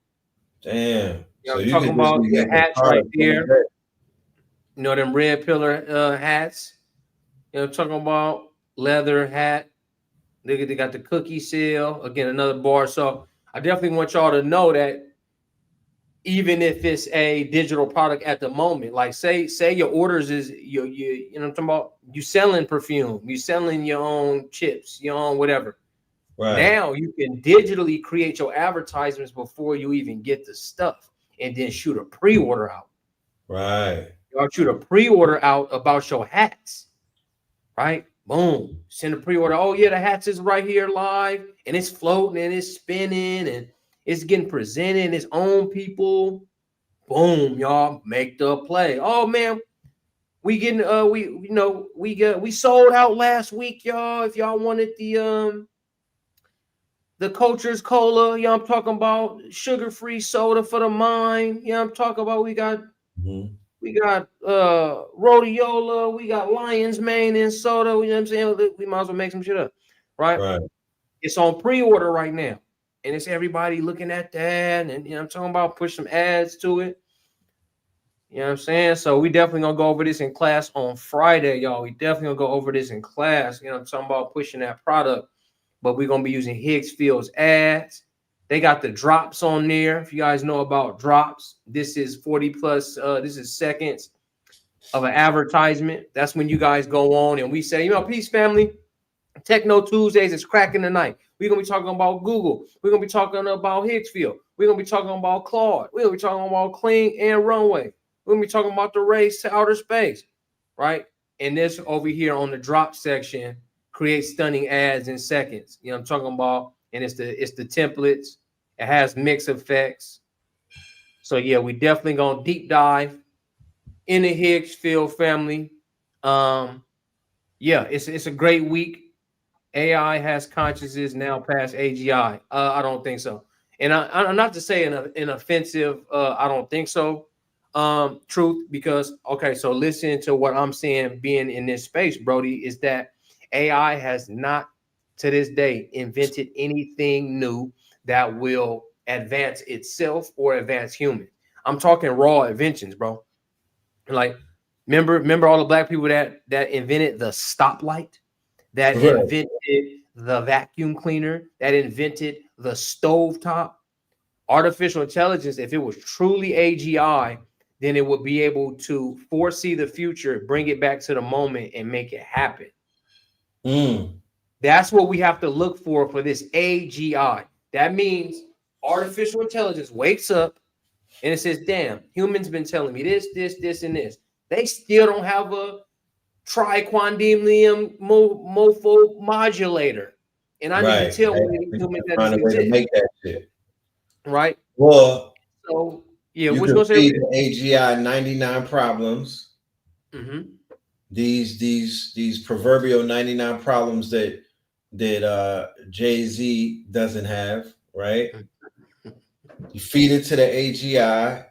C: Damn.
E: So I'm talking about the hats right there. Them red pillar hats. I'm talking about leather hat. They got the cookie seal. Again, another bar. So I definitely want y'all to know that even if it's a digital product at the moment, like say your orders is you know what I'm talking about, you selling perfume, you selling your own chips, your own whatever. Right. Now you can digitally create your advertisements before you even get the stuff, and then shoot a pre-order out.
C: Right.
E: Y'all shoot a pre-order out about your hats. Right? Boom. Send a pre-order. Oh yeah, the hats is right here live, and it's floating and it's spinning and it's getting presented in its own people. Boom, y'all make the play. Oh man, we getting we sold out last week, y'all. If y'all wanted the Culture's Cola, I'm talking about sugar-free soda for the mind. I'm talking about we got rhodiola, we got lion's mane and soda. You know what I'm saying? We might as well make some shit up, right? It's on pre-order right now. And it's everybody looking at that, and I'm talking about push some ads to it. You know what I'm saying? So we definitely gonna go over this in class on Friday, y'all. We definitely gonna go over this in class. I'm talking about pushing that product, but we're gonna be using Higgs Field's ads. They got the drops on there. If you guys know about drops, this is 40 plus. This is seconds of an advertisement. That's when you guys go on and we say, peace, family. Techno Tuesdays is cracking tonight. We're going to be talking about Google. We're going to be talking about Higgs field. We're going to be talking about Claude. We're going to be talking about Clean and Runway. We're going to be talking about the race to outer space, right? And this over here on the drop section creates stunning ads in seconds. I'm talking about, and it's the templates. It has mix effects. So yeah, we definitely going to deep dive in the Higgs field family. Yeah, it's a great week. AI has consciousness now past AGI. I don't think so. And I'm not to say an offensive, I don't think so, truth, because, okay, so listen to what I'm saying being in this space, Brody, is that AI has not to this day invented anything new that will advance itself or advance humans. I'm talking raw inventions, bro. Like, remember all the black people that invented the stoplight? That invented the vacuum cleaner, that invented the stovetop. Artificial intelligence, if it was truly AGI, then it would be able to foresee the future, bring it back to the moment, and make it happen. That's what we have to look for this AGI. That means artificial intelligence wakes up and it says, damn, humans been telling me this, and this. They still don't have a triquandium mofo modulator. And I need to tell one of these humans that this exists.
C: Make that shit.
E: Right?
C: Well,
E: so yeah,
C: you
E: which
C: can
E: gonna say
C: feed the AGI 99 problems.
E: Mm-hmm.
C: These proverbial 99 problems that Jay-Z doesn't have, right? You feed it to the AGI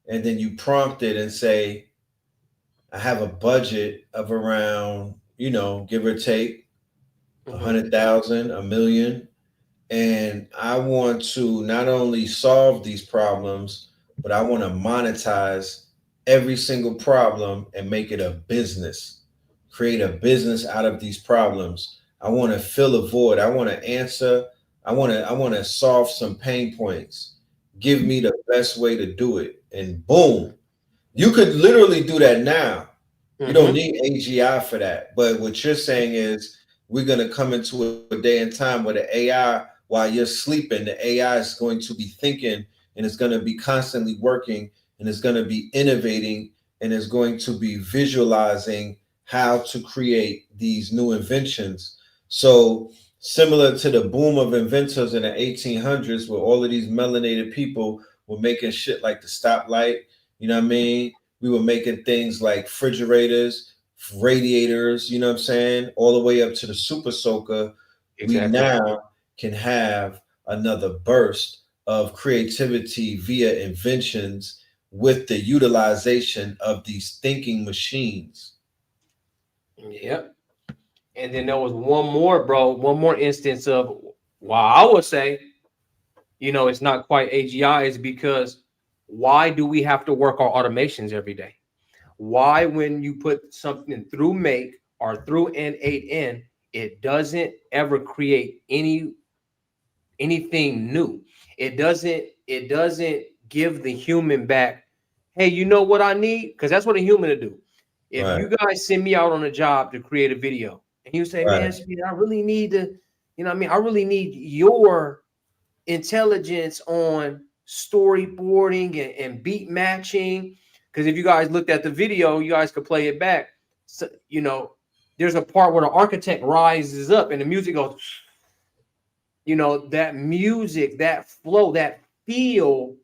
C: and then you prompt it and say, I have a budget of around, give or take 100,000, $1 million. And I want to not only solve these problems, but I want to monetize every single problem and make it a business, create a business out of these problems. I want to fill a void. I want to answer. I want to solve some pain points. Give me the best way to do it. And boom, you could literally do that now. You don't need AGI for that. But what you're saying is we're going to come into a day and time where the AI, while you're sleeping, the AI is going to be thinking and it's going to be constantly working and it's going to be innovating and it's going to be visualizing how to create these new inventions. So similar to the boom of inventors in the 1800s, where all of these melanated people were making shit like the stoplight, you know what I mean? We were making things like refrigerators, radiators, you know what I'm saying? All the way up to the super soaker. Exactly. We now can have another burst of creativity via inventions with the utilization of these thinking machines.
E: Yep. And then there was one more instance of why I would say, it's not quite AGI is because why do we have to work our automations every day? Why, when you put something through make or through N8N, it doesn't ever create anything new. It doesn't give the human back, hey, you know what I need? Because that's what a human to do. If you guys send me out on a job to create a video and you say, man, I really need to, I really need your intelligence on storyboarding and beat matching. Because if you guys looked at the video, you guys could play it back. So, there's a part where the architect rises up and the music goes, that music, that flow, that feel,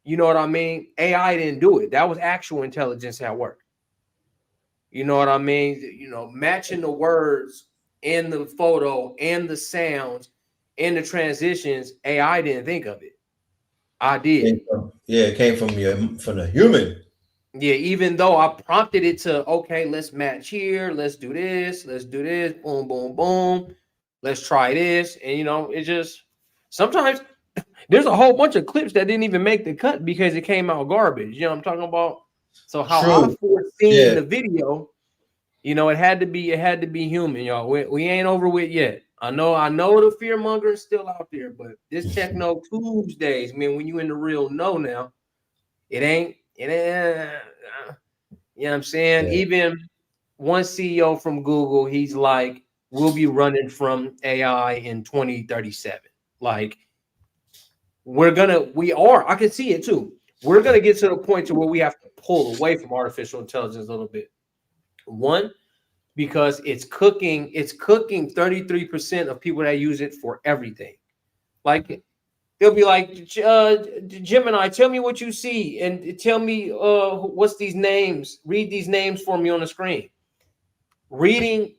E: you know what I mean? AI didn't do it. That was actual intelligence at work. You know what I mean? Matching the words and the photo and the sounds and the transitions, AI didn't think of it. I did.
C: It came from the human.
E: Yeah, even though I prompted it to, okay, let's match here, let's do this, boom, boom, boom, let's try this. And it just sometimes there's a whole bunch of clips that didn't even make the cut because it came out garbage. You know what I'm talking about? So how I foreseen the video, it had to be human, y'all. We ain't over with yet. I know the fear monger is still out there, but this Techno Tuesdays, man, when you in the real know now, it ain't, you know what I'm saying? Yeah. Even one CEO from Google, he's like, we'll be running from AI in 2037. Like, I can see it too. We're going to get to the point to where we have to pull away from artificial intelligence a little bit. One, because it's cooking 33% of people that use it for everything. Like, they'll be like, Gemini, tell me what you see and tell me what's these names. Read these names for me on the screen. Reading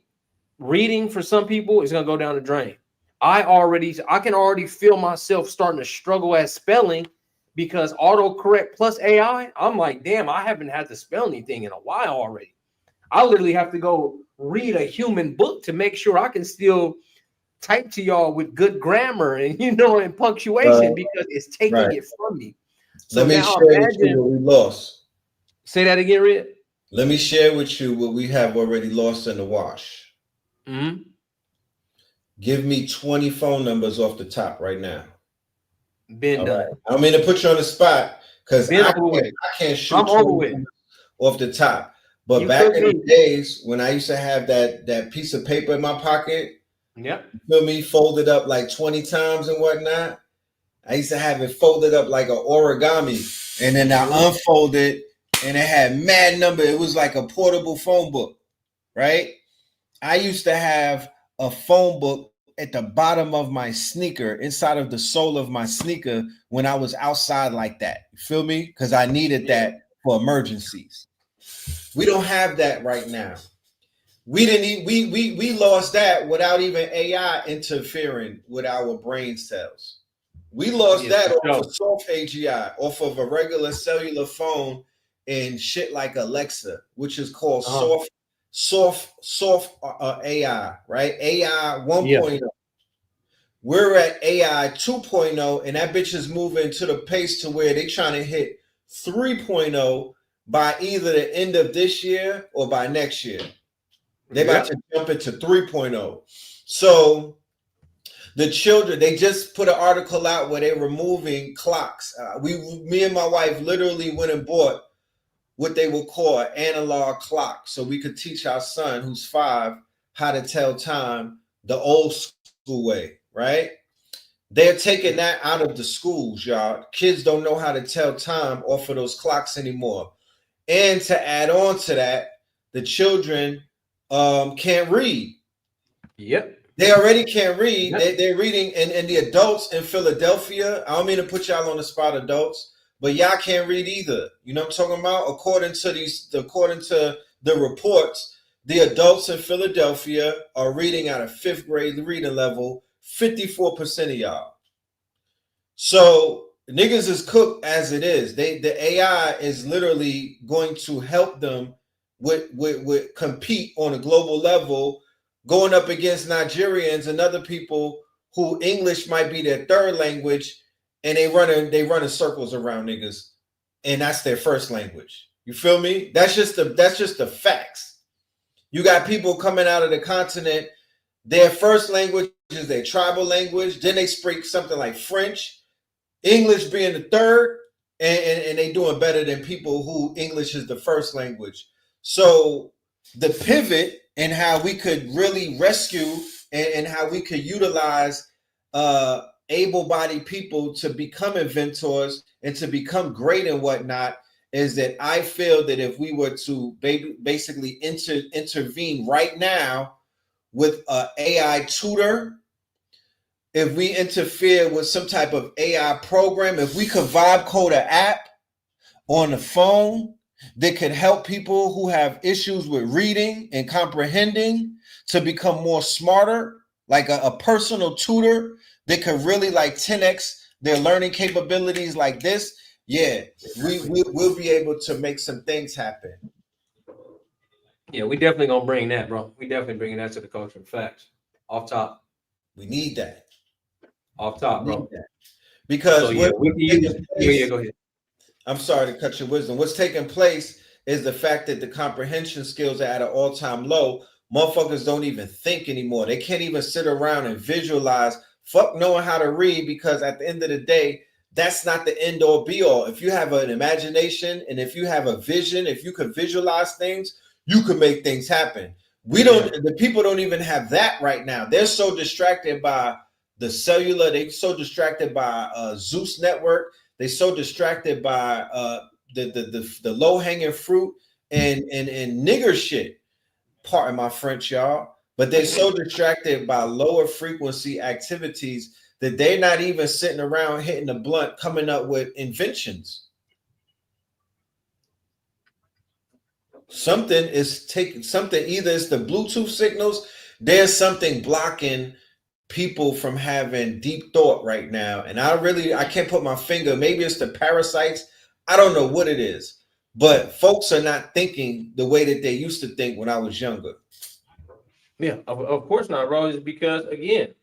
E: for some people is going to go down the drain. I can already feel myself starting to struggle at spelling because autocorrect plus AI, I'm like, damn, I haven't had to spell anything in a while already. I literally have to go read a human book to make sure I can still type to y'all with good grammar and and punctuation because it's taking it from me. So
C: let me share with you what we lost.
E: Say that again, Red.
C: Let me share with you what we have already lost in the wash.
E: Mm-hmm.
C: Give me 20 phone numbers off the top right now.
E: Been done.
C: Right. I don't mean to put you on the spot, because
E: Been
C: I
E: over with.
C: can't shoot
E: I'm over with.
C: off the top. But
E: You
C: back
E: could
C: in the
E: be.
C: days when I used to have that piece of paper in my pocket,
E: Yep.
C: you feel me, folded up like 20 times and whatnot. I used to have it folded up like an origami, and then I unfold it, and it had mad number. It was like a portable phone book, right? I used to have a phone book at the bottom of my sneaker, inside of the sole of my sneaker, when I was outside like that. You feel me? Because I needed that for emergencies. We don't have that right now. We didn't we lost that without even AI interfering with our brain cells. We lost that off of soft AGI, off of a regular cellular phone and shit like Alexa, which is called soft AI, right? AI 1.0. We're at AI 2.0, and that bitch is moving to the pace to where they trying to hit 3.0 by either the end of this year or by next year. They're about to jump into 3.0. So the children, they just put an article out where they're removing clocks. Me and my wife literally went and bought what they will call an analog clock so we could teach our son, who's 5, how to tell time the old school way, right? They're taking that out of the schools, y'all. Kids don't know how to tell time off of those clocks anymore. And to add on to that, the children can't read.
E: Yep.
C: They already can't read. They're reading, and the adults in Philadelphia, I don't mean to put y'all on the spot, adults, but y'all can't read either. You know what I'm talking about? According to the reports, the adults in Philadelphia are reading at a 5th grade reading level, 54% of y'all. So niggas is cooked as it is. The AI is literally going to help them with compete on a global level, going up against Nigerians and other people who English might be their 3rd language, and they running circles around niggas, and that's their 1st language. You feel me? That's just the facts. You got people coming out of the continent, their 1st language is their tribal language, then they speak something like French, English being the 3rd, and they doing better than people who English is the 1st language. So the pivot and how we could really rescue and how we could utilize able-bodied people to become inventors and to become great and whatnot is that I feel that if we were to basically intervene right now with an AI tutor, if we interfere with some type of AI program, if we could vibe code an app on the phone that could help people who have issues with reading and comprehending to become more smarter, like a personal tutor that could really like 10x their learning capabilities like this, we'll be able to make some things happen.
E: Yeah, we definitely gonna bring that, bro. We definitely bringing that to the culture. Facts. Off top.
C: We need that.
E: Off top, bro.
C: Because
E: so, we can use, go ahead.
C: I'm sorry to cut your wisdom. What's taking place is the fact that the comprehension skills are at an all-time low. Motherfuckers don't even think anymore. They can't even sit around and visualize. Fuck knowing how to read, because at the end of the day, that's not the end all be all. If you have an imagination and if you have a vision, if you could visualize things, you could make things happen. The people don't even have that right now. They're so distracted by the cellular. They're so distracted by Zeus network. They're so distracted by the low-hanging fruit and nigger shit. Pardon my French, y'all. But they're so distracted by lower frequency activities that they're not even sitting around hitting the blunt, coming up with inventions. Something is taking something, either it's the Bluetooth signals, there's something blocking people from having deep thought right now. And I can't put my finger, maybe it's the parasites. I don't know what it is, but folks are not thinking the way that they used to think when I was younger.
E: Yeah, of course not, bro. It's because, again,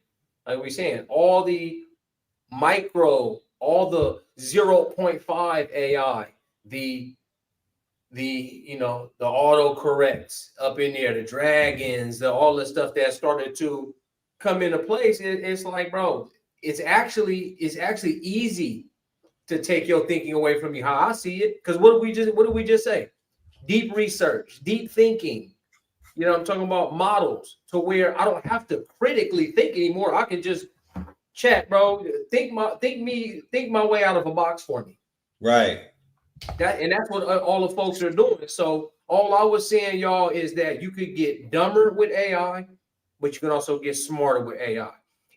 E: like we're saying, all the 0.5 AI, the auto corrects up in there, the dragons, all the stuff that started to come into place. It's like, bro, it's actually easy to take your thinking away from you. How I see it, because what did we just say? Deep research, deep thinking. You know, I'm talking about models to where I don't have to critically think anymore. I can just chat, bro. Think my way out of a box for me.
C: Right.
E: That's what all the folks are doing. So all I was saying, y'all, is that you could get dumber with AI, but you can also get smarter with AI.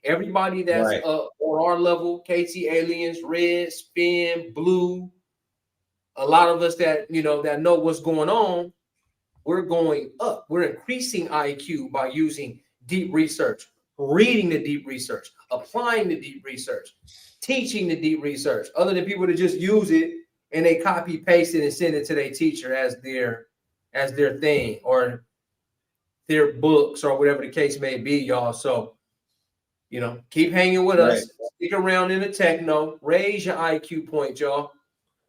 E: Everybody that's
C: Right.
E: On our level, KT Aliens, Red, Spin, Blue, a lot of us that know what's going on, we're going up. We're increasing IQ by using deep research, reading the deep research, applying the deep research, teaching the deep research, other than people that just use it and they copy paste it and send it to their teacher as their thing or their books or whatever the case may be, y'all. So, keep hanging with us. Stick around in the techno. Raise your IQ point, y'all.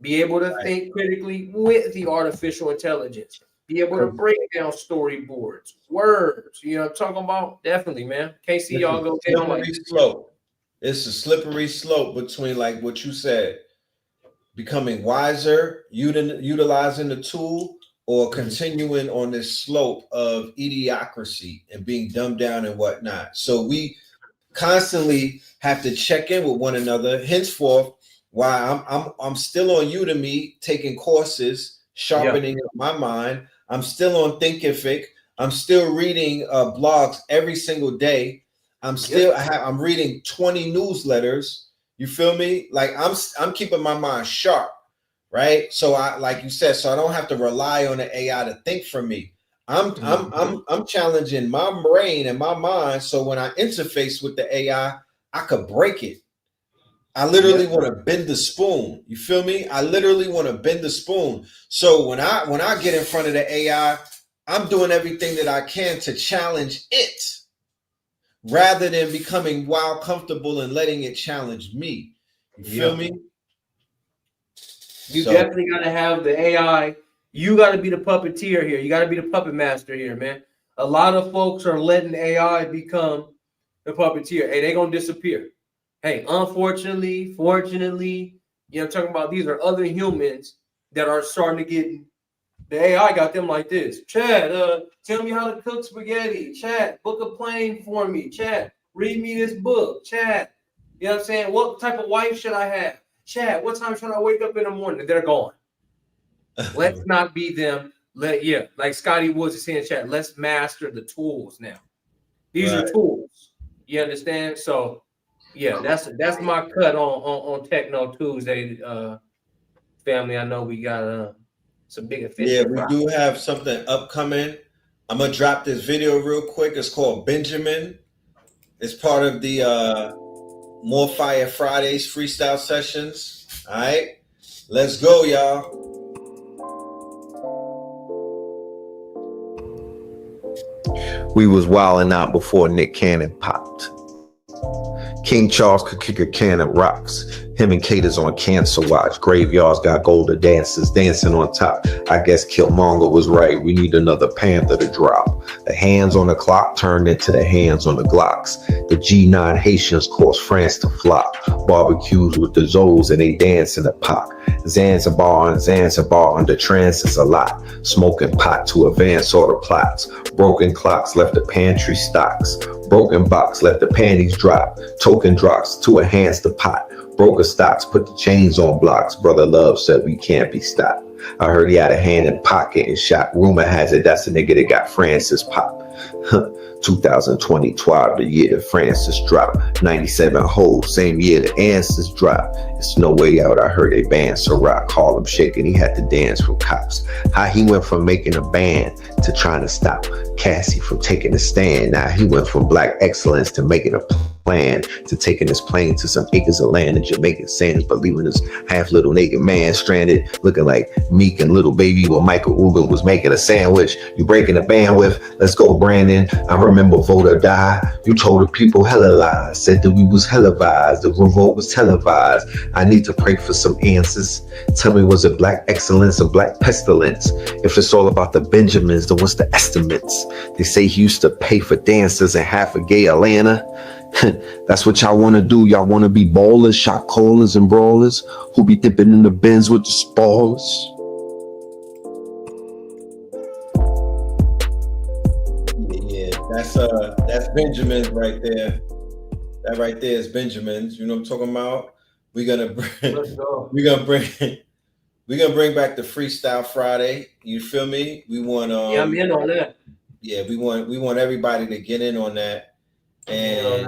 E: Be able to think critically with the artificial intelligence. Be able to break down storyboards, words. You know what I'm talking about? Definitely, man. Can't see y'all go down like
C: slope. It's a slippery slope between, like what you said, becoming wiser, utilizing the tool, or continuing on this slope of idiocracy and being dumbed down and whatnot. So we constantly have to check in with one another. Henceforth, why I'm still on Udemy taking courses, sharpening up my mind. I'm still on Thinkific. I'm still reading blogs every single day. I'm reading 20 newsletters. You feel me? Like I'm keeping my mind sharp, right? So I, like you said, so I don't have to rely on the AI to think for me. I'm challenging my brain and my mind. So when I interface with the AI, I could break it. I literally want to bend the spoon. You feel me? I literally want to bend the spoon. So when I get in front of the AI, I'm doing everything that I can to challenge it rather than becoming wild comfortable and letting it challenge me. You feel me?
E: You definitely got to have the AI. You got to be the puppeteer here. You got to be the puppet master here, man. A lot of folks are letting AI become the puppeteer. Hey, they're going to disappear. Hey, unfortunately, fortunately, I'm talking about these are other humans that are starting to get, the AI got them like this. Chad, tell me how to cook spaghetti. Chad, book a plane for me. Chad, read me this book. Chad, you know what I'm saying? What type of wife should I have? Chad, what time should I wake up in the morning? They're gone. Let's not be them. Like Scotty Woods is saying, Chad, let's master the tools now. These are tools. You understand? So, yeah, that's my cut on Techno Tuesday, family. I know we got some bigger fish.
C: Yeah, we do have something upcoming. I'm gonna drop this video real quick. It's called Benjamin. It's part of the More Fire Fridays freestyle sessions. All right, let's go, y'all.
D: We was wilding out before Nick Cannon popped. King Charles could kick a can of rocks. Him and Kate on cancer watch. Graveyards got golden dancers dancing on top. I guess Killmonger was right. We need another Panther to drop. The hands on the clock turned into the hands on the Glocks. The G9 Haitians caused France to flop. Barbecues with the Zoes and they dance in the pot. Zanzibar under trance is a lot. Smoking pot to advance order plots. Broken clocks left the pantry stocks. Broken box left the panties drop. Token drops to enhance the pot. Broker stocks put the chains on blocks. Brother Love said we can't be stopped. I heard he had a hand in pocket and shot. Rumor has it that's the nigga that got Francis pop. 2012, the year that Francis dropped. 97 holes, same year the answers dropped. It's no way out. I heard they banned Ciroc, call him shaking. He had to dance from cops. How he went from making a band to trying to stop Cassie from taking a stand. Now he went from black excellence to making a plan to taking his plane to some acres of land in Jamaican sands, but leaving this half little naked man stranded, looking like Meek and Little Baby while Michael Rubin was making a sandwich. You breaking the bandwidth? Let's go, Brandon. I remember vote or die. You told the people hella lies, said that we was televised, the revolt was televised. I need to pray for some answers. Tell me, was it black excellence or black pestilence? If it's all about the Benjamins, then what's the estimates? They say he used to pay for dancers in half a gay Atlanta. That's what y'all want to do. Y'all want to be ballers, shot callers, and brawlers who be dipping in the bins with the spoilers.
C: Yeah, that's Benjamin's right there. That right there is Benjamin's. You know what I'm talking about? We're gonna bring back the Freestyle Friday. You feel me? We want
E: Yeah, I'm in on that.
C: Yeah, we want everybody to get in on that and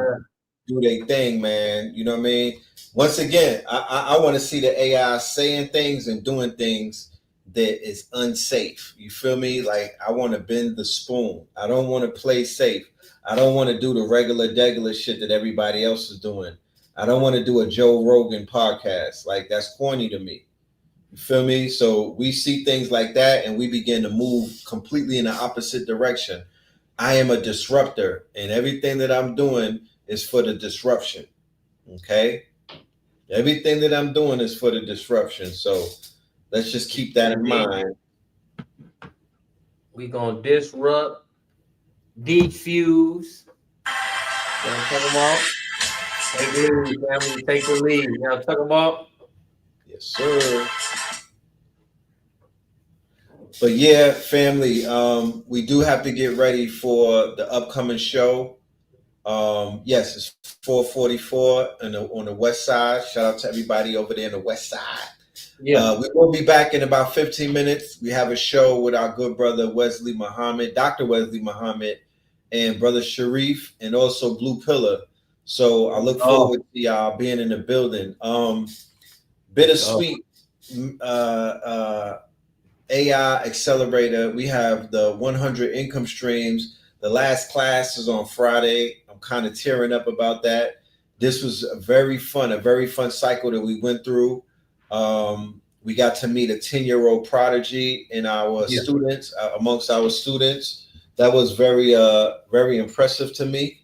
C: do their thing, man. You know what I mean? Once again, I want to see the AI saying things and doing things that is unsafe. You feel me? Like, I want to bend the spoon. I don't want to play safe. I don't want to do the regular shit that everybody else is doing. I don't want to do a Joe Rogan podcast. Like, that's corny to me. You feel me? So we see things like that and we begin to move completely in the opposite direction. I am a disruptor and everything that I'm doing is for the disruption. Okay? Everything that I'm doing is for the disruption. So let's just keep that in mind.
E: We gonna disrupt, defuse. Gonna talk about. Take the lead, family. Take the lead. You know, talk about.
C: Yes, sir. But yeah, family, we do have to get ready for the upcoming show. Yes, it's 444 on the west side. Shout out to everybody over there in the west side.
E: Yeah.
C: We will be back in about 15 minutes. We have a show with our good brother Wesley Muhammad, Dr. Wesley Muhammad, and brother Sharif, and also Blue Pillar. So I look forward to y'all being in the building. Bittersweet AI accelerator. We have the 100 income streams. The last class is on Friday. I'm kind of tearing up about that. This was a very fun cycle that we went through. We got to meet a 10-year-old prodigy in our students, amongst our students. That was very impressive to me.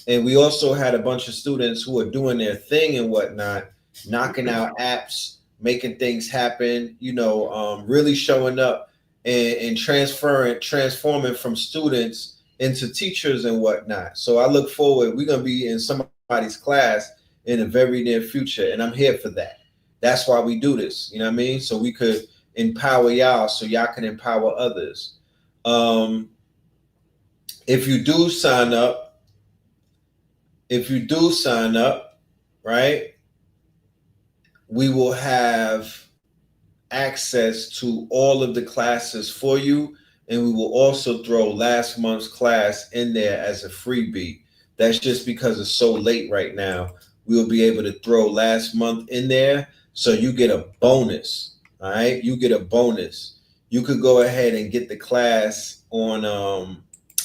C: And we also had a bunch of students who are doing their thing and whatnot, knocking out apps, making things happen, really showing up and transforming from students into teachers and whatnot. So I look forward. We're going to be in somebody's class in the very near future, and I'm here for that. That's why we do this, you know what I mean? So we could empower y'all so y'all can empower others. If you do sign up, right, we will have access to all of the classes for you, and we will also throw last month's class in there as a freebie. That's just because it's so late right now. We'll be able to throw last month in there, so you get a bonus. All right, you get a bonus. You could go ahead and get the class on,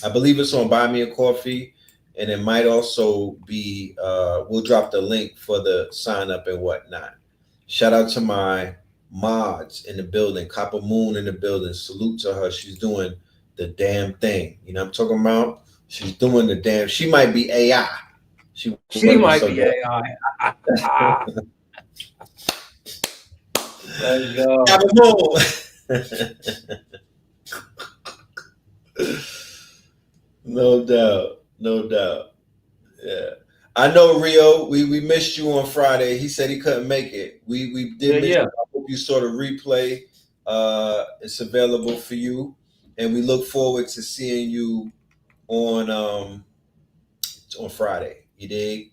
C: I believe it's on Buy Me a Coffee, and it might also be, we'll drop the link for the sign up and whatnot. Shout out to my mods in the building, Copper Moon in the building. Salute to her. She's doing the damn thing. You know what I'm talking about? She's doing the damn. She might be AI. She might be AI.
E: Let's go.
C: Copper Moon. No doubt. Yeah. I know, Rio, we missed you on Friday. He said he couldn't make it. We did miss you. I hope you saw the replay. It's available for you. And we look forward to seeing you on Friday. You dig?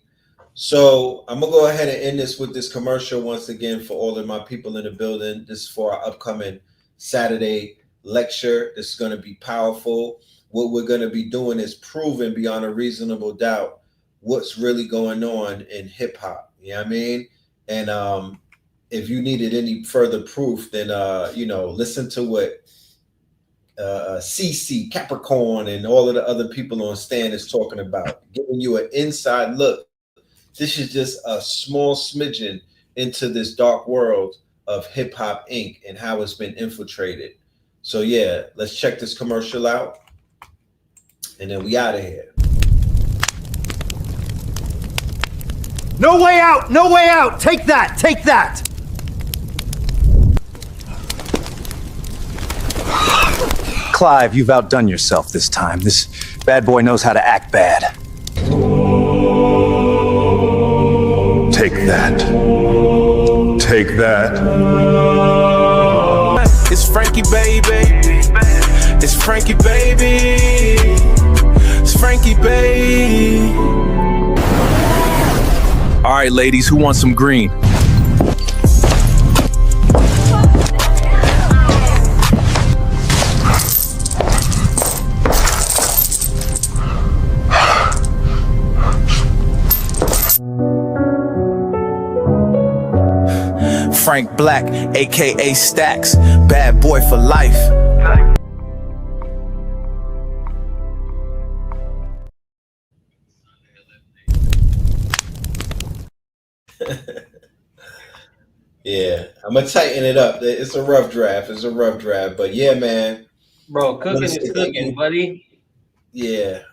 C: So I'm gonna go ahead and end this with this commercial once again for all of my people in the building. This is for our upcoming Saturday lecture. This is gonna be powerful. What we're gonna be doing is proving beyond a reasonable doubt what's really going on in hip hop. You know what I mean? And if you needed any further proof, then listen to what CC, Capricorn, and all of the other people on Stan is talking about, giving you an inside look. This is just a small smidgen into this dark world of Hip Hop Inc. and how it's been infiltrated. So yeah, let's check this commercial out, and then we out of here.
F: No way out! No way out! Take that! Take that! Clive, you've outdone yourself this time. This bad boy knows how to act bad.
G: Take that. Take that.
A: It's Frankie, baby. It's Frankie, baby. It's Frankie, baby.
F: All right, ladies, who wants some green?
A: Frank Black, aka Stacks, bad boy for life.
C: Yeah, I'm gonna tighten it up. It's a rough draft. It's a rough draft, but yeah, man.
E: Bro, cooking is cooking, buddy.
C: Yeah.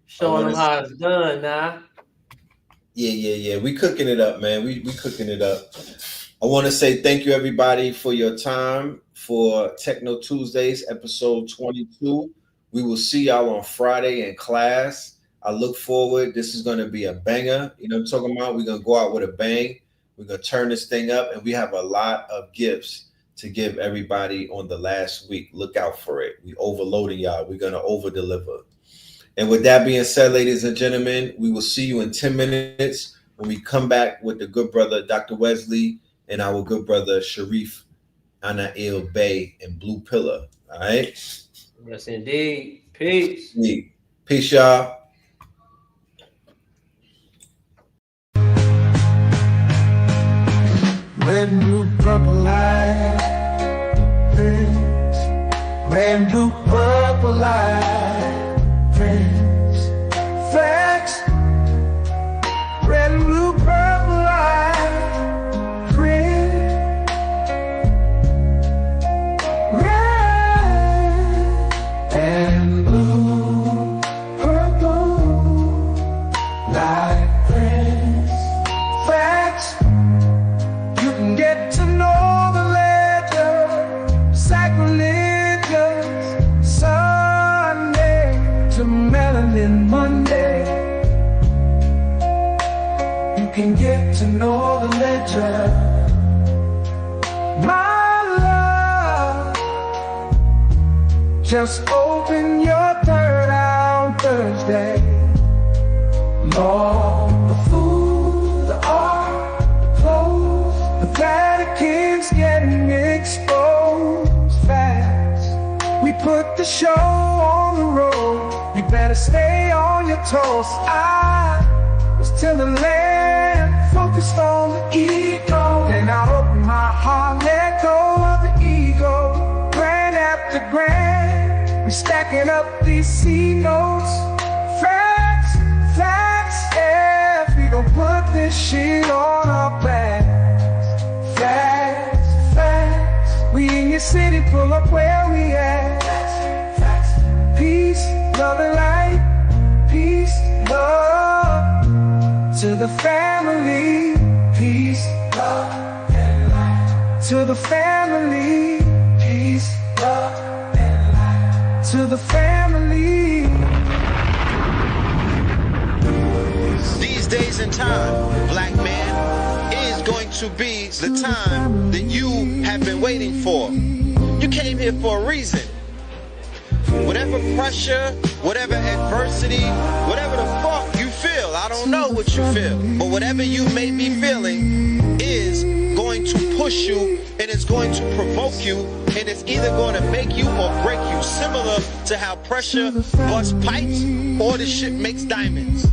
E: Showing them how it's done, nah.
C: Yeah. We cooking it up, man. We cooking it up. I want to say thank you, everybody, for your time for Techno Tuesdays, episode 22. We will see y'all on Friday in class. I look forward. This is going to be a banger. You know what I'm talking about? We're going to go out with a bang. We're going to turn this thing up, and we have a lot of gifts to give everybody on the last week. Look out for it. We overloading y'all. We're going to over-deliver. And with that being said, ladies and gentlemen, we will see you in 10 minutes when we come back with the good brother, Dr. Wesley, and our good brother, Sharif Anail Bey and Blue Pillar. All right?
E: Yes, indeed. Peace.
C: Peace, y'all.
A: Red, blue, purple light, red, blue, purple light, facts, red, blue, purple light, red, and blue, purple light, facts. Get to know the ledger, sacrilegious Sunday to melanin Monday. You can get to know the ledger, my love. Just open your third eye on Thursday. Lord, the food, the art, the clothes, the Vatican's getting exposed fast. We put the show on the road. You better stay on your toes. I was till the land focused on the ego. Then I opened my heart, let go of the ego. Grand after grand, we're stacking up these C notes. Facts, facts, yeah. If we don't put this shit on our back. Facts, facts. We in your city, pull up where we at. Facts, facts. Peace, love and light. Peace, love to the family. Peace, love and light to the family. Peace, love and light to the family.
B: These days and time, black man, is going to be the time that you have been waiting for. You came here for a reason. Whatever pressure, whatever adversity, whatever the fuck you feel, I don't know what you feel, but whatever you may be feeling is going to push you, and it's going to provoke you, and it's either going to make you or break you, similar to how pressure busts pipes or the shit makes diamonds.